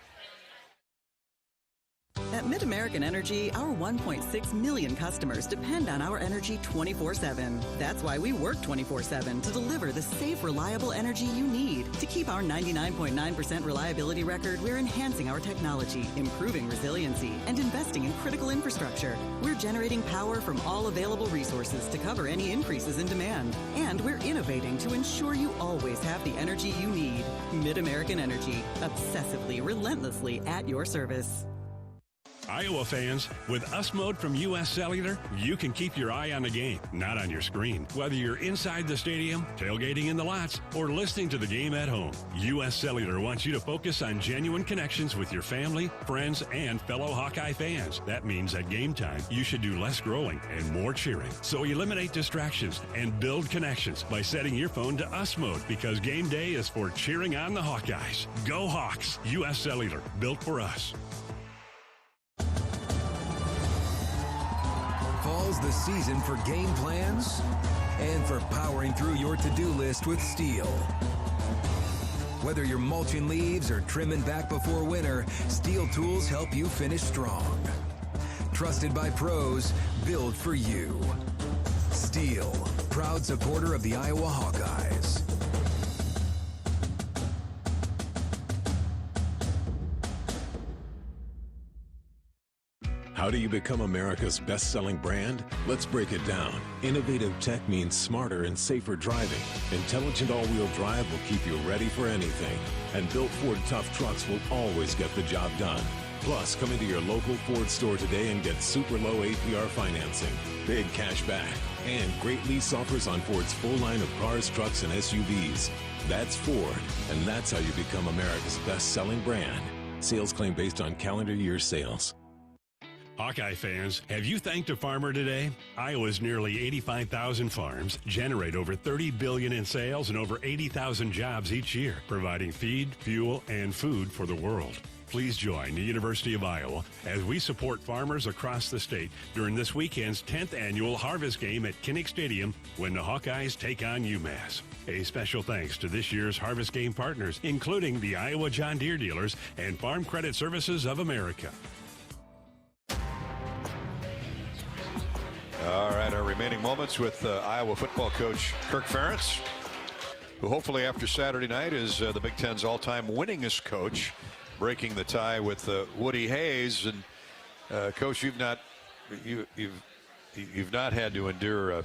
At Mid-American Energy, our 1.6 million customers depend on our energy 24/7. That's why we work 24/7 to deliver the safe, reliable energy you need. To keep our 99.9% reliability record, we're enhancing our technology, improving resiliency, and investing in critical infrastructure. We're generating power from all available resources to cover any increases in demand. And we're innovating to ensure you always have the energy you need. Mid-American Energy, obsessively, relentlessly at your service. Iowa fans, with US Mode from US Cellular, you can keep your eye on the game, not on your screen. Whether you're inside the stadium, tailgating in the lots, or listening to the game at home, US Cellular wants you to focus on genuine connections with your family, friends, and fellow Hawkeye fans. That means at game time, you should do less growling and more cheering. So eliminate distractions and build connections by setting your phone to US Mode, because game day is for cheering on the Hawkeyes. Go Hawks! US Cellular, built for us. Fall's the season for game plans and for powering through your to-do list with Steel. Whether you're mulching leaves or trimming back before winter, Steel tools help you finish strong. Trusted by pros, built for you. Steel, proud supporter of the Iowa Hawkeyes. How do you become America's best-selling brand? Let's break it down. Innovative tech means smarter and safer driving. Intelligent all-wheel drive will keep you ready for anything. And built Ford tough trucks will always get the job done. Plus, come into your local Ford store today and get super low APR financing, big cash back, and great lease offers on Ford's full line of cars, trucks, and SUVs. That's Ford, and that's how you become America's best-selling brand. Sales claim based on calendar year sales. Hawkeye fans, have you thanked a farmer today? Iowa's nearly 85,000 farms generate over $30 billion in sales and over 80,000 jobs each year, providing feed, fuel, and food for the world. Please join the University of Iowa as we support farmers across the state during this weekend's 10th annual Harvest Game at Kinnick Stadium when the Hawkeyes take on UMass. A special thanks to this year's Harvest Game partners, including the Iowa John Deere dealers and Farm Credit Services of America. All right, our remaining moments with Iowa football coach Kirk Ferentz, who hopefully after Saturday night is the Big Ten's all-time winningest coach, breaking the tie with Woody Hayes. And Coach, you've not had to endure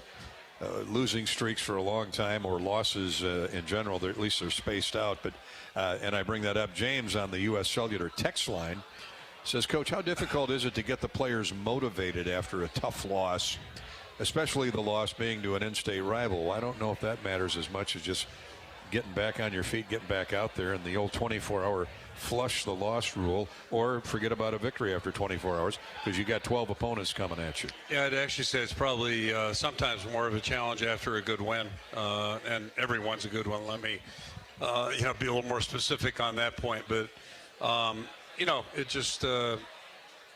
losing streaks for a long time, or losses in general. At least they're spaced out. But and I bring that up. James on the U.S. Cellular text line says, Coach, how difficult is it to get the players motivated after a tough loss, especially the loss being to an in-state rival? I don't know if that matters as much as just getting back on your feet, getting back out there, and the old 24-hour flush the loss rule, or forget about a victory after 24 hours because you got 12 opponents coming at you. Yeah, I'd actually say it's probably sometimes more of a challenge after a good win, and everyone's a good one. Let me be a little more specific on that point, but it just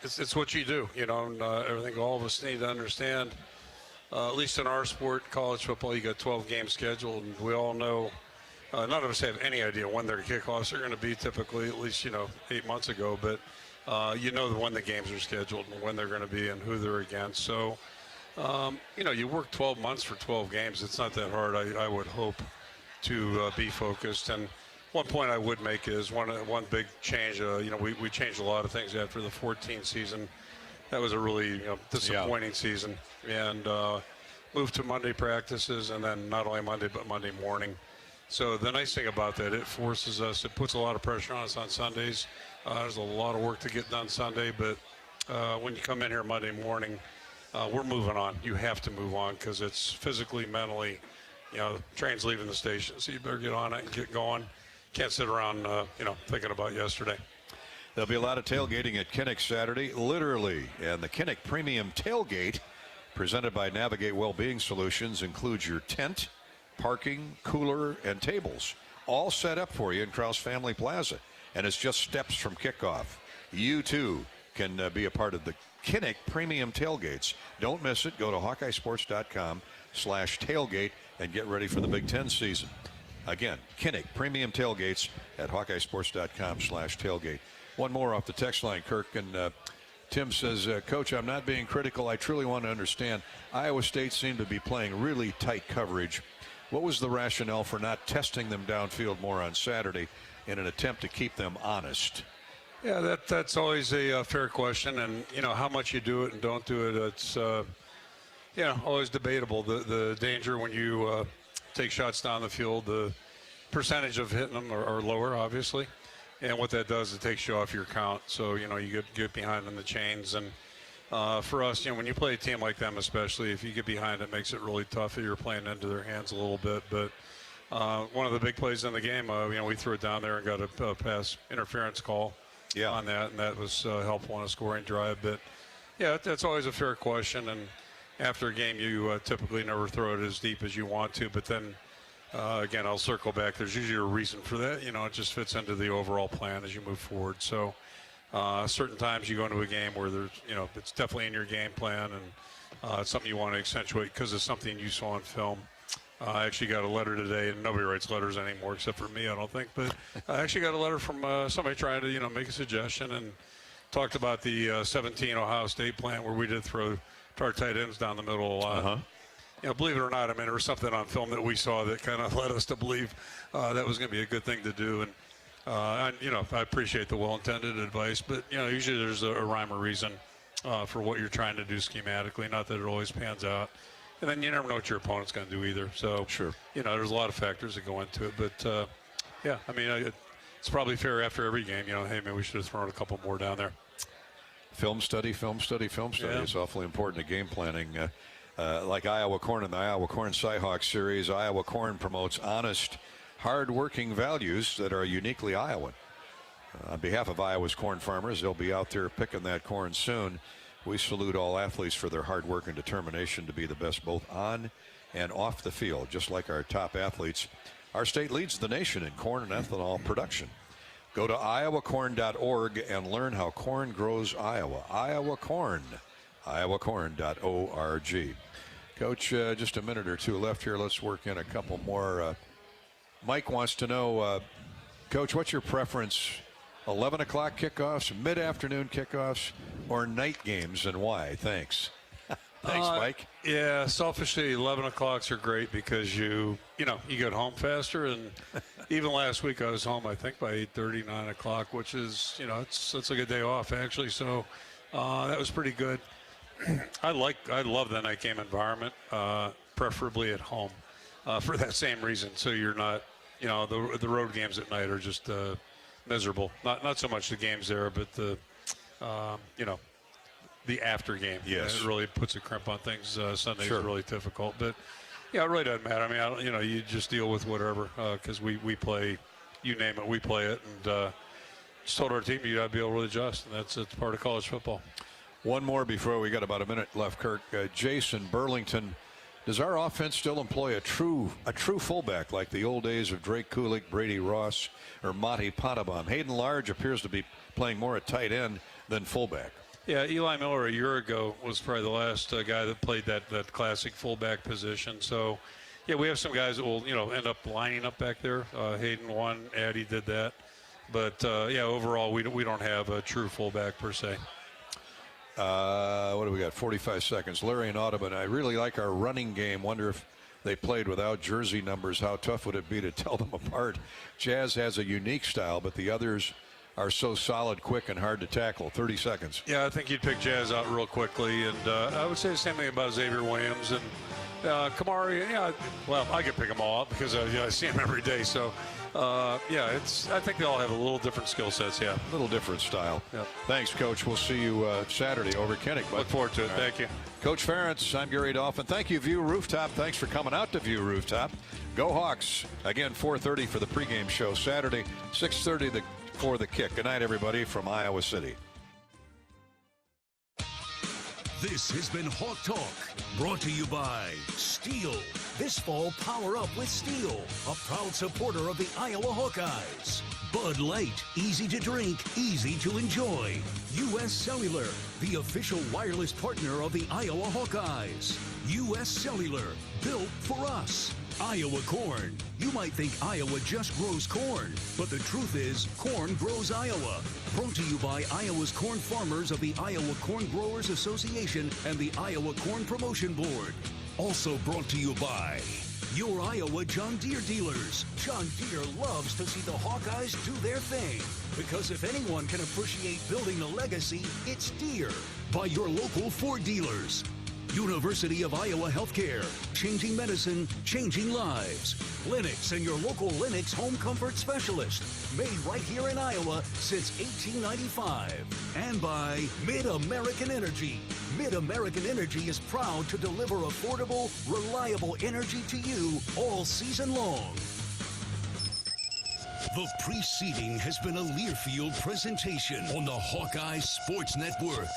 it's what you do, and everything all of us need to understand. At least in our sport, college football, you got 12 games scheduled, and we all know. None of us have any idea when their kickoffs are going to be. Typically, at least 8 months ago, but when the games are scheduled and when they're going to be and who they're against. So, you work 12 months for 12 games. It's not that hard. I would hope to be focused. And one point I would make is one big change. We changed a lot of things after the 14 season. That was a really disappointing season, and moved to Monday practices, and then not only Monday but Monday morning. So the nice thing about that, it forces us, it puts a lot of pressure on us on Sundays. There's a lot of work to get done Sunday, but when you come in here Monday morning, we're moving on. You have to move on because it's physically, mentally, the train's leaving the station, so you better get on it and get going. Can't sit around, thinking about yesterday. There'll be a lot of tailgating at Kinnick Saturday, literally, and the Kinnick Premium Tailgate, presented by Navigate Wellbeing Solutions, includes your tent, parking, cooler, and tables, all set up for you in Krause Family Plaza. And it's just steps from kickoff. You, too, can be a part of the Kinnick Premium Tailgates. Don't miss it. Go to HawkeyeSports.com/tailgate and get ready for the Big Ten season. Again, Kinnick Premium Tailgates at HawkeyeSports.com/tailgate. One more off the text line, Kirk, and Tim says, Coach, I'm not being critical. I truly want to understand. Iowa State seemed to be playing really tight coverage. What was the rationale for not testing them downfield more on Saturday in an attempt to keep them honest? Yeah, that's always a fair question, and how much you do it and don't do it, it's always debatable. The danger when you take shots down the field, the percentage of hitting them are lower, obviously. And what that does, it takes you off your count. So, you get behind in the chains. And for us, when you play a team like them, especially, if you get behind, it makes it really tough. You're playing into their hands a little bit. But one of the big plays in the game, we threw it down there and got a pass interference call on that, and that was helpful on a scoring drive. But, yeah, that's always a fair question. And after a game, you typically never throw it as deep as you want to. But then, again, I'll circle back. There's usually a reason for that. It just fits into the overall plan as you move forward. So certain times you go into a game where there's, it's definitely in your game plan, and it's something you want to accentuate because it's something you saw on film. I actually got a letter today, and nobody writes letters anymore except for me, I don't think. But I actually got a letter from somebody trying to, make a suggestion and talked about the 17 Ohio State plan where we did throw our tight ends down the middle a lot. Believe it or not, there was something on film that we saw that kind of led us to believe that was going to be a good thing to do. And, I appreciate the well-intended advice, but, usually there's a rhyme or reason for what you're trying to do schematically, not that it always pans out. And then you never know what your opponent's going to do either. So, there's a lot of factors that go into it. But, it's probably fair after every game, hey, maybe we should have thrown a couple more down there. Film study is awfully important to game planning. Like Iowa Corn in the Iowa Corn Cyhawk series, Iowa Corn promotes honest, hard-working values that are uniquely Iowan. On behalf of Iowa's corn farmers, they'll be out there picking that corn soon. We salute all athletes for their hard work and determination to be the best both on and off the field. Just like our top athletes, our state leads the nation in corn and ethanol production. Go to iowacorn.org and learn how corn grows Iowa. Iowa Corn, iowacorn.org. Coach, just a minute or two left here. Let's work in a couple more. Mike wants to know, Coach, what's your preference? 11 o'clock kickoffs, mid-afternoon kickoffs, or night games, and why? Thanks. Thanks, Mike. Yeah, selfishly, 11 o'clocks are great because you get home faster. And even last week I was home, I think, by 8:30, 9 o'clock, which is, it's like a day off, actually. So that was pretty good. I love the night game environment, preferably at home, for that same reason. So you're not, the road games at night are just miserable. Not so much the games there, but the after game. Yes, it really puts a crimp on things. Sunday's really difficult, but it really doesn't matter. You just deal with whatever because we play, you name it, we play it, and just told our team you got to be able to adjust, and that's part of college football. One more before we got about a minute left, Kirk. Jason Burlington, does our offense still employ a true fullback like the old days of Drake Kulik, Brady Ross, or Monty Potabom? Hayden Large appears to be playing more at tight end than fullback. Yeah, Eli Miller a year ago was probably the last guy that played that classic fullback position. So, yeah, we have some guys that will end up lining up back there. Hayden won, Addy did that, but overall we don't have a true fullback per se. What do we got? 45 seconds. Larry and Audubon. I really like our running game. Wonder if they played without jersey numbers. How tough would it be to tell them apart? Jazz has a unique style, but the others are so solid, quick, and hard to tackle. 30 seconds. Yeah, I think you'd pick Jazz out real quickly, and I would say the same thing about Xavier Williams and Kamari. Yeah, well, I could pick them all out because I see them every day. So, I think they all have a little different skill sets. Yeah, a little different style. Yep. Thanks, Coach. We'll see you Saturday over at Kinnick. Look forward to it. All Thank you. Coach Ferentz, I'm Gary Dolphin. Thank you, View Rooftop. Thanks for coming out to View Rooftop. Go Hawks. Again, 4:30 for the pregame show. Saturday, 6:30 for the kick. Good night, everybody, from Iowa City. This has been Hawk Talk, brought to you by Steel. This fall, power up with Steel, a proud supporter of the Iowa Hawkeyes. Bud Light, easy to drink, easy to enjoy. U.S. Cellular, the official wireless partner of the Iowa Hawkeyes. U.S. Cellular, built for us. Iowa Corn. You might think Iowa just grows corn, but the truth is, corn grows Iowa. Brought to you by Iowa's corn farmers of the Iowa Corn Growers Association and the Iowa Corn Promotion Board. Also brought to you by your Iowa John Deere dealers. John Deere loves to see the Hawkeyes do their thing, because if anyone can appreciate building a legacy, it's Deere. By your local Ford dealers. University of Iowa Healthcare. Changing medicine, changing lives. Lennox and your local Lennox home comfort specialist. Made right here in Iowa since 1895. And by Mid-American Energy. Mid-American Energy is proud to deliver affordable, reliable energy to you all season long. The preceding has been a Learfield presentation on the Hawkeye Sports Network.